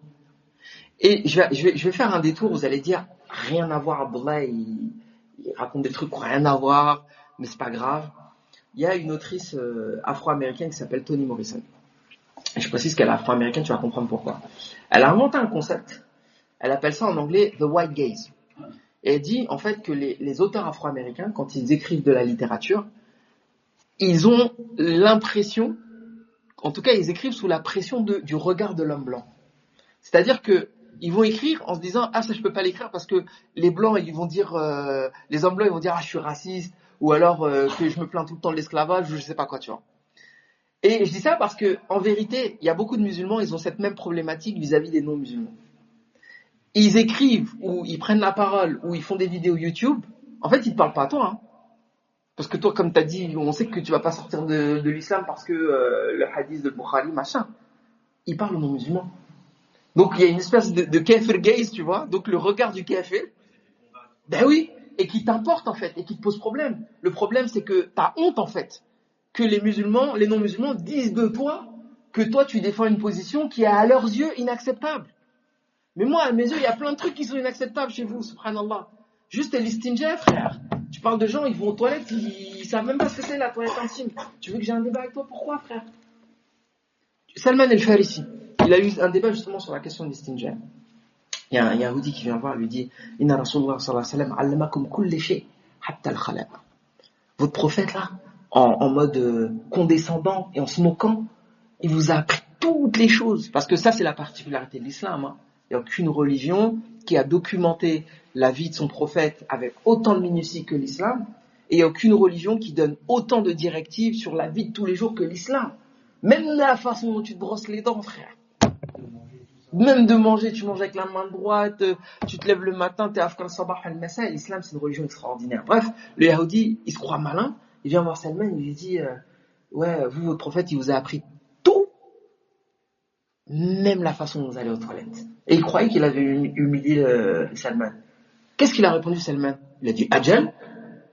Et je vais faire un détour, vous allez dire, rien à voir, Abdullah, il raconte des trucs qui n'ont rien à voir, mais c'est pas grave. il y a une autrice afro-américaine qui s'appelle Toni Morrison. Et je précise qu'elle est afro-américaine, tu vas comprendre pourquoi. Elle a inventé un concept, elle appelle ça en anglais « the white gaze ». Et elle dit en fait que les auteurs afro-américains, quand ils écrivent de la littérature, ils ont l'impression, en tout cas ils écrivent sous la pression du regard de l'homme blanc. C'est-à-dire que ils vont écrire en se disant ça je peux pas l'écrire parce que les blancs ils vont dire les hommes blancs ils vont dire je suis raciste ou alors que je me plains tout le temps de l'esclavage ou je sais pas quoi, tu vois. Et je dis ça parce que en vérité, il y a beaucoup de musulmans, ils ont cette même problématique vis-à-vis des non-musulmans. Ils écrivent ou ils prennent la parole ou ils font des vidéos YouTube, en fait, ils te parlent pas à toi hein. Parce que toi comme tu as dit, on sait que tu vas pas sortir de l'islam parce que le hadith de Bukhari machin. Ils parlent aux non-musulmans. Donc il y a une espèce de kafir gaze, tu vois, donc le regard du kafir, ben oui, et qui t'importe en fait, et qui te pose problème. Le problème c'est que t'as honte en fait, que les musulmans, les non-musulmans disent de toi que toi tu défends une position qui est à leurs yeux inacceptable. Mais moi, à mes yeux, il y a plein de trucs qui sont inacceptables chez vous, subhanallah. Juste l'istinja, frère. Tu parles de gens, ils vont aux toilettes, ils savent même pas ce que c'est la toilette intime. Tu veux que j'ai un débat avec toi? Pourquoi, frère? Salman el-Farisi, il a eu un débat justement sur la question de l'istinja. Il y a un Yahoudi qui vient voir, lui dit Inna Rasulullah sallallahu alayhi wa sallam allamakum kulli shay hatta al-khala. Votre prophète là, en mode condescendant et en se moquant, il vous a appris toutes les choses. Parce que ça, c'est la particularité de l'islam. Hein. Il n'y a aucune religion qui a documenté la vie de son prophète avec autant de minutie que l'islam. Et il n'y a aucune religion qui donne autant de directives sur la vie de tous les jours que l'islam. Même la façon dont tu te brosses les dents, frère. Même de manger, tu manges avec la main droite, tu te lèves le matin, t'es afghan sabah al-masa. L'islam, c'est une religion extraordinaire. Bref, le Yahoudi, il se croit malin. Il vient voir Salman, il lui dit ouais, vous, votre prophète, il vous a appris tout, même la façon dont vous allez aux toilettes. Et il croyait qu'il avait humilié Salman. Qu'est-ce qu'il a répondu, Salman? Il a dit Ajal,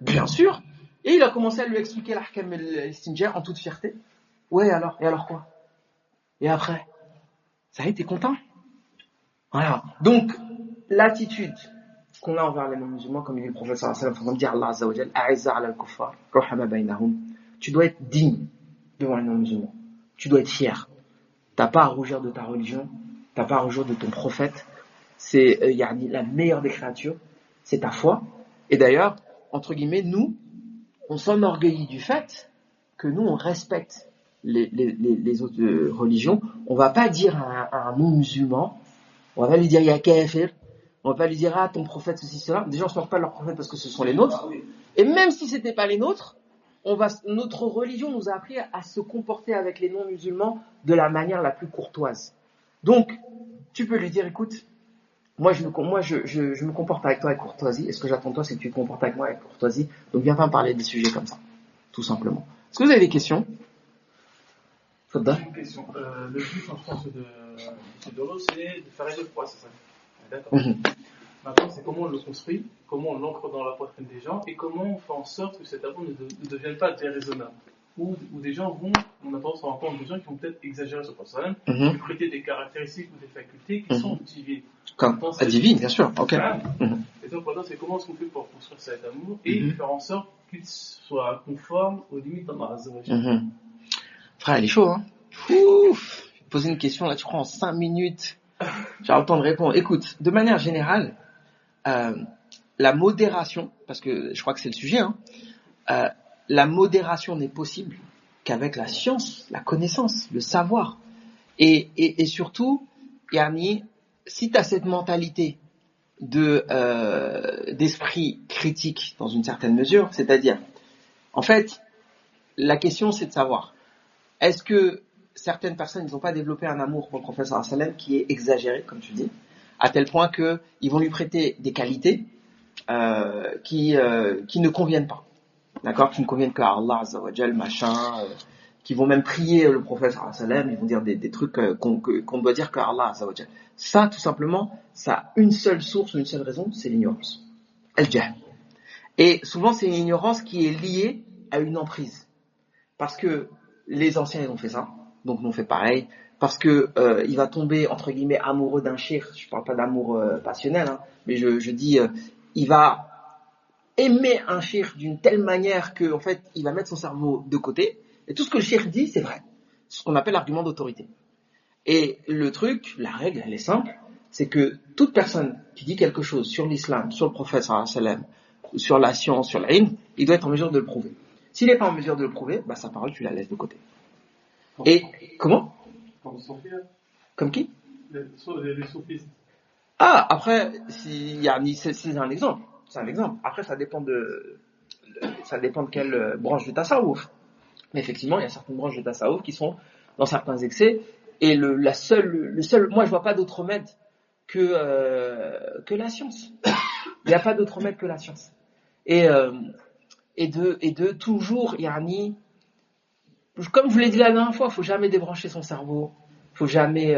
bien sûr. Et il a commencé à lui expliquer l'ahkam al-istinja en toute fierté. Ouais, alors, et alors quoi? Et après? Ça y est, t'es content? Voilà. Donc, l'attitude qu'on a envers les non-musulmans, comme il dit le prophète sallallahu alayhi wa sallam, dire Allah azza wa jal, a'izza ala al-kuffar, rahama bainahum. Tu dois être digne devant les non-musulmans. Tu dois être fier. T'as pas à rougir de ta religion, t'as pas à rougir de ton prophète. C'est la meilleure des créatures, c'est ta foi. Et d'ailleurs, entre guillemets, nous, on s'enorgueillit du fait que nous, on respecte les autres religions. On va pas dire à un non-musulman, on va pas lui dire il y a kafir, on va pas lui dire ton prophète ceci cela. Déjà on se moque pas de leur prophète parce que ce sont les nôtres. Et même si c'était pas les nôtres, notre religion nous a appris à se comporter avec les non-musulmans de la manière la plus courtoise. Donc tu peux lui dire écoute, moi je me comporte avec toi avec courtoisie, et ce que j'attends de toi c'est que tu te comportes avec moi avec courtoisie. Donc viens pas me parler des sujets comme ça, tout simplement. Est-ce que vous avez des questions? J'ai une question. Le but, en France, de M. Doro, c'est de faire aider le poids, c'est ça? D'accord. Maintenant, c'est comment on le construit, comment on l'ancre dans la poitrine des gens, et comment on fait en sorte que cet amour ne devienne pas déraisonnable. Où des gens on a tendance à rencontrer des gens qui vont peut-être exagérer sur le prophète, lui prêter des caractéristiques ou des facultés qui sont divines. Comme divine, bien sûr. Ok. Et donc, maintenant, c'est comment est-ce qu'on fait pour construire cet amour et faire en sorte qu'il soit conforme aux limites d'Allah Azza wa Jalla. Frère, il est chaud, hein. Ouf. Poser une question, là, tu crois, en 5 minutes. J'ai le temps de répondre. Écoute, de manière générale, la modération, parce que je crois que c'est le sujet, hein, la modération n'est possible qu'avec la science, la connaissance, le savoir. Et surtout, Yani, si tu as cette mentalité d'esprit critique dans une certaine mesure, c'est-à-dire, en fait, la question c'est de savoir, est-ce que certaines personnes n'ont pas développé un amour pour le prophète sallallahu alayhi wa sallam qui est exagéré, comme tu dis, à tel point qu'ils vont lui prêter des qualités qui ne conviennent pas, d'accord, qui ne conviennent qu'à Allah azza wa jal, machin, qui vont même prier le prophète sallallahu alayhi wa sallam, ils vont dire des trucs qu'on doit dire qu'à Allah azza wa jal. Ça, tout simplement, ça a une seule source, une seule raison, c'est l'ignorance. Al-jahl. Et souvent, c'est une ignorance qui est liée à une emprise. Parce que les anciens, ils ont fait ça, donc nous on fait pareil, parce que il va tomber, entre guillemets, amoureux d'un shir, je parle pas d'amour passionnel, hein, mais je dis, il va aimer un cheikh d'une telle manière que, en fait, il va mettre son cerveau de côté. Et tout ce que le cheikh dit, c'est vrai. C'est ce qu'on appelle l'argument d'autorité. Et le truc, la règle, elle est simple, c'est que toute personne qui dit quelque chose sur l'islam, sur le prophète sallallahu alayhi wa sallam, sur la science, sur l'ilm, il doit être en mesure de le prouver. S'il n'est pas en mesure de le prouver, sa parole, tu la laisses de côté. Et comment ? Comme Sophia. Comme qui ? Les sophistes. Ah, après, c'est un exemple. C'est un exemple. Après, ça dépend de quelle branche de tasawwuf. Mais effectivement, il y a certaines branches de tasawwuf qui sont dans certains excès. Et le seul, moi, je vois pas d'autre remède que la science. Il n'y a pas d'autre remède que la science. Et de toujours, comme je vous l'ai dit la dernière fois, faut jamais débrancher son cerveau. Faut jamais,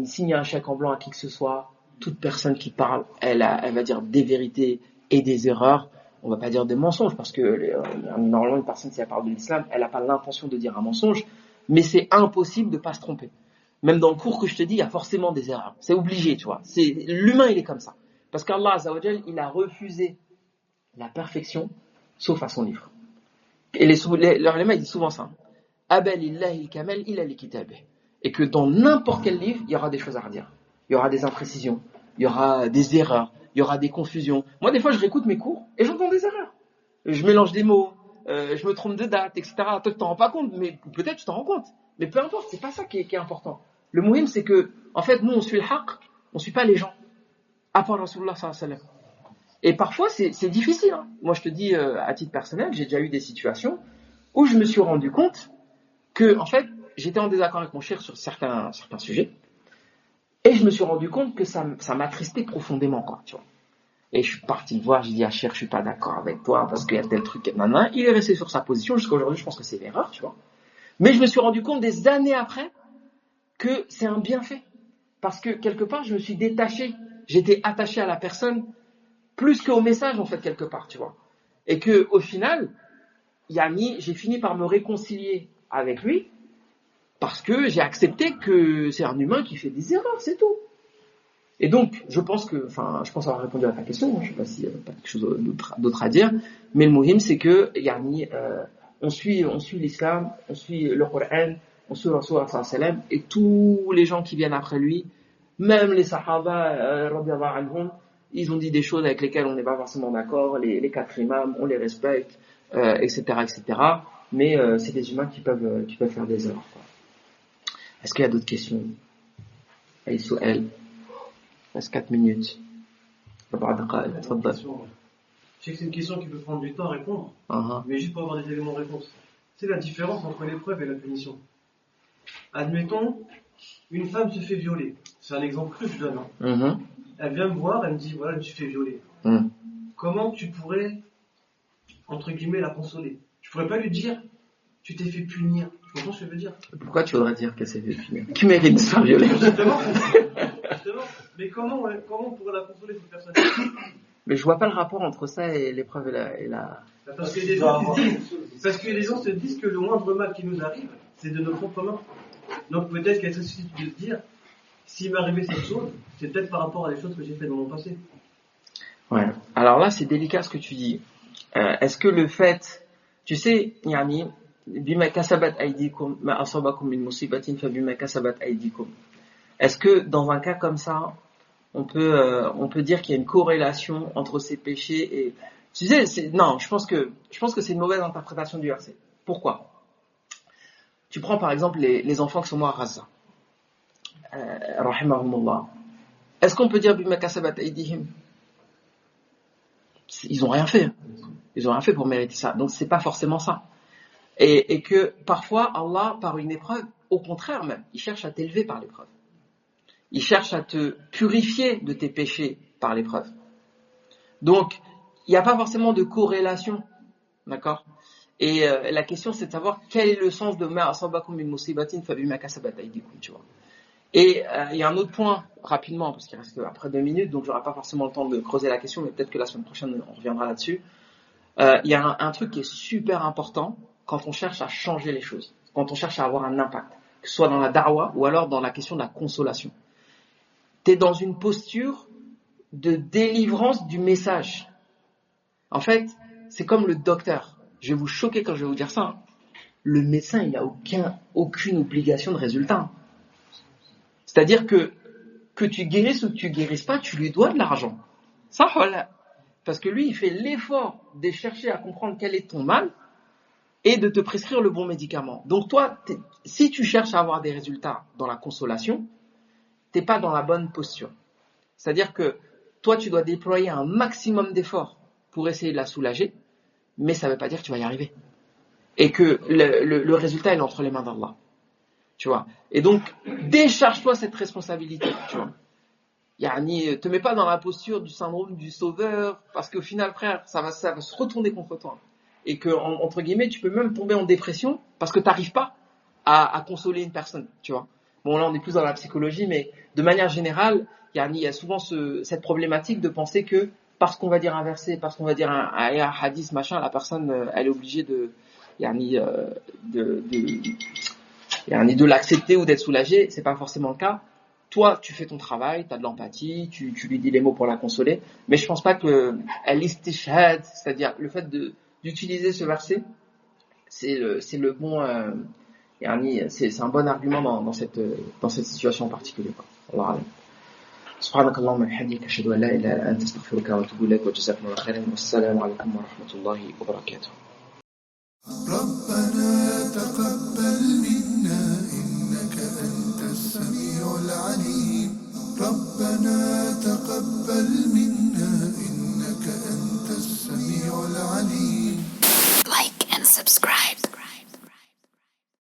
signer un chèque en blanc à qui que ce soit. Toute personne qui parle, elle va dire des vérités et des erreurs. On va pas dire des mensonges parce que normalement une personne, si elle parle de l'islam, elle n'a pas l'intention de dire un mensonge. Mais c'est impossible de pas se tromper. Même dans le cours que je te dis, il y a forcément des erreurs. C'est obligé, tu vois. L'humain, il est comme ça. Parce qu'Allah Azza wa Jal, il a refusé la perfection, sauf à son livre. Et les ulama, ils disent souvent ça. Abalillahi al-kamal illa li kitabih. Et que dans n'importe quel livre, il y aura des choses à redire. Il y aura des imprécisions, il y aura des erreurs, il y aura des confusions. Moi, des fois, je réécoute mes cours et j'entends des erreurs. Je mélange des mots, je me trompe de date, etc. Toi, tu t'en rends pas compte, mais peut-être tu t'en rends compte. Mais peu importe, c'est pas ça qui est important. Le muhim, c'est que, en fait, nous, on suit le haqq, on suit pas les gens. À part Rasulullah sallallahu alayhi wa sallam. Et parfois, c'est difficile. Hein. Moi, je te dis, à titre personnel, j'ai déjà eu des situations où je me suis rendu compte que, en fait, j'étais en désaccord avec mon cheikh sur certains sujets. Et je me suis rendu compte que ça m'attristait profondément, quoi, tu vois. Et je suis parti le voir, j'ai dit, cheikh, je suis pas d'accord avec toi, parce qu'il y a tel truc, nanana. Il est resté sur sa position, jusqu'à aujourd'hui, je pense que c'est l'erreur, tu vois. Mais je me suis rendu compte des années après que c'est un bienfait. Parce que, quelque part, je me suis détaché, j'étais attaché à la personne, plus qu'au message, en fait, quelque part, tu vois. Et que, au final, j'ai fini par me réconcilier avec lui, parce que j'ai accepté que c'est un humain qui fait des erreurs, c'est tout. Et donc, je pense avoir répondu à ta question, je ne sais pas s'il y a pas quelque chose d'autre à dire, mais le muhim, c'est que, on suit l'islam, on suit le Coran, on suit Rasulullah sallallahu alayhi wa sallam, et tous les gens qui viennent après lui, même les sahaba, radiyallahu anhum, ils ont dit des choses avec lesquelles on n'est pas forcément d'accord, les 4 imams, on les respecte, etc., etc., mais c'est des humains qui peuvent faire des erreurs, quoi. Est-ce qu'il y a d'autres questions? Aïsouel. Il reste 4 minutes. Je sais que c'est une question qui peut prendre du temps à répondre, mais juste pour avoir des éléments de réponse. C'est la différence entre l'épreuve et la punition. Admettons, une femme se fait violer. C'est un exemple que je donne. Elle vient me voir, elle me dit, voilà, je me suis fait violer. Comment tu pourrais, entre guillemets, la consoler? Tu pourrais pas lui dire, tu t'es fait punir. Tu comprends ce que je veux dire? Pourquoi tu voudrais dire qu'elle s'est fait punir? Tu mérites de se faire violer. Justement. Mais comment on pourrait la consoler, cette personne? Mais je vois pas le rapport entre ça et l'épreuve et la... Parce que les gens se disent que le moindre mal qui nous arrive, c'est de nos propres mains. Donc peut-être qu'elle se suscite de se dire, s'il m'est arrivé cette chose, c'est peut-être par rapport à des choses que j'ai fait dans mon passé. Ouais. Alors là, c'est délicat ce que tu dis. Est-ce que le fait, tu sais, Yani, bima kasabat aydikum ma asabakum min musibatin fa bima kasabat aydikum. Est-ce que dans un cas comme ça, on peut dire qu'il y a une corrélation entre ces péchés et, tu sais, non, je pense que c'est une mauvaise interprétation du verset. Pourquoi? Tu prends par exemple les enfants qui sont morts à Gaza. Rahimahumullah. Est-ce qu'on peut dire bima kasabat aydihim? Ils ont rien fait. Ils ont rien fait pour mériter ça. Donc c'est pas forcément ça. Et que parfois Allah, par une épreuve, au contraire même, il cherche à t'élever par l'épreuve. Il cherche à te purifier de tes péchés par l'épreuve. Donc, il n'y a pas forcément de corrélation. D'accord? Et la question, c'est de savoir quel est le sens de ma asabakum min musibatin fa bima kasabat aydikum, tu vois. Et il y a un autre point, rapidement, parce qu'il reste après 2 minutes, donc j'aurai pas forcément le temps de creuser la question, mais peut-être que la semaine prochaine, on reviendra là-dessus. Il y a un truc qui est super important quand on cherche à changer les choses, quand on cherche à avoir un impact, que ce soit dans la da'wa ou alors dans la question de la consolation. Tu es dans une posture de délivrance du message. En fait, c'est comme le docteur. Je vais vous choquer quand je vais vous dire ça. Hein. Le médecin, il n'a aucune obligation de résultat. C'est-à-dire que tu guérisses ou que tu guérisses pas, tu lui dois de l'argent. Ça, voilà. Parce que lui, il fait l'effort de chercher à comprendre quel est ton mal et de te prescrire le bon médicament. Donc toi, si tu cherches à avoir des résultats dans la consolation, t'es pas dans la bonne posture. C'est-à-dire que toi, tu dois déployer un maximum d'efforts pour essayer de la soulager, mais ça ne veut pas dire que tu vas y arriver. Et que le résultat, il est entre les mains d'Allah. Tu vois. Et donc, décharge-toi cette responsabilité. Tu vois. Te mets pas dans la posture du syndrome du sauveur, parce qu'au final, frère, ça va se retourner contre toi. Et que, entre guillemets, tu peux même tomber en dépression parce que tu n'arrives pas à consoler une personne. Tu vois. Bon, là, on est plus dans la psychologie, mais de manière générale, il y a souvent cette problématique de penser que parce qu'on va dire un verset, parce qu'on va dire un hadith, machin, la personne, elle est obligée de l'accepter ou d'être soulagée. C'est pas forcément le cas. Toi, tu fais ton travail, tu as de l'empathie, tu lui dis les mots pour la consoler, mais je pense pas que al-istishhad, c'est-à-dire le fait d'utiliser ce verset, c'est le bon, c'est un bon argument dans cette situation en particulier. Allah alam. سبحانك اللهم وبحمدك أشهد أن لا إله إلا أنت أستغفرك وأتوب إليك وجزاكم الله خيرا والسلام عليكم ورحمة الله وبركاته. ربنا تقبل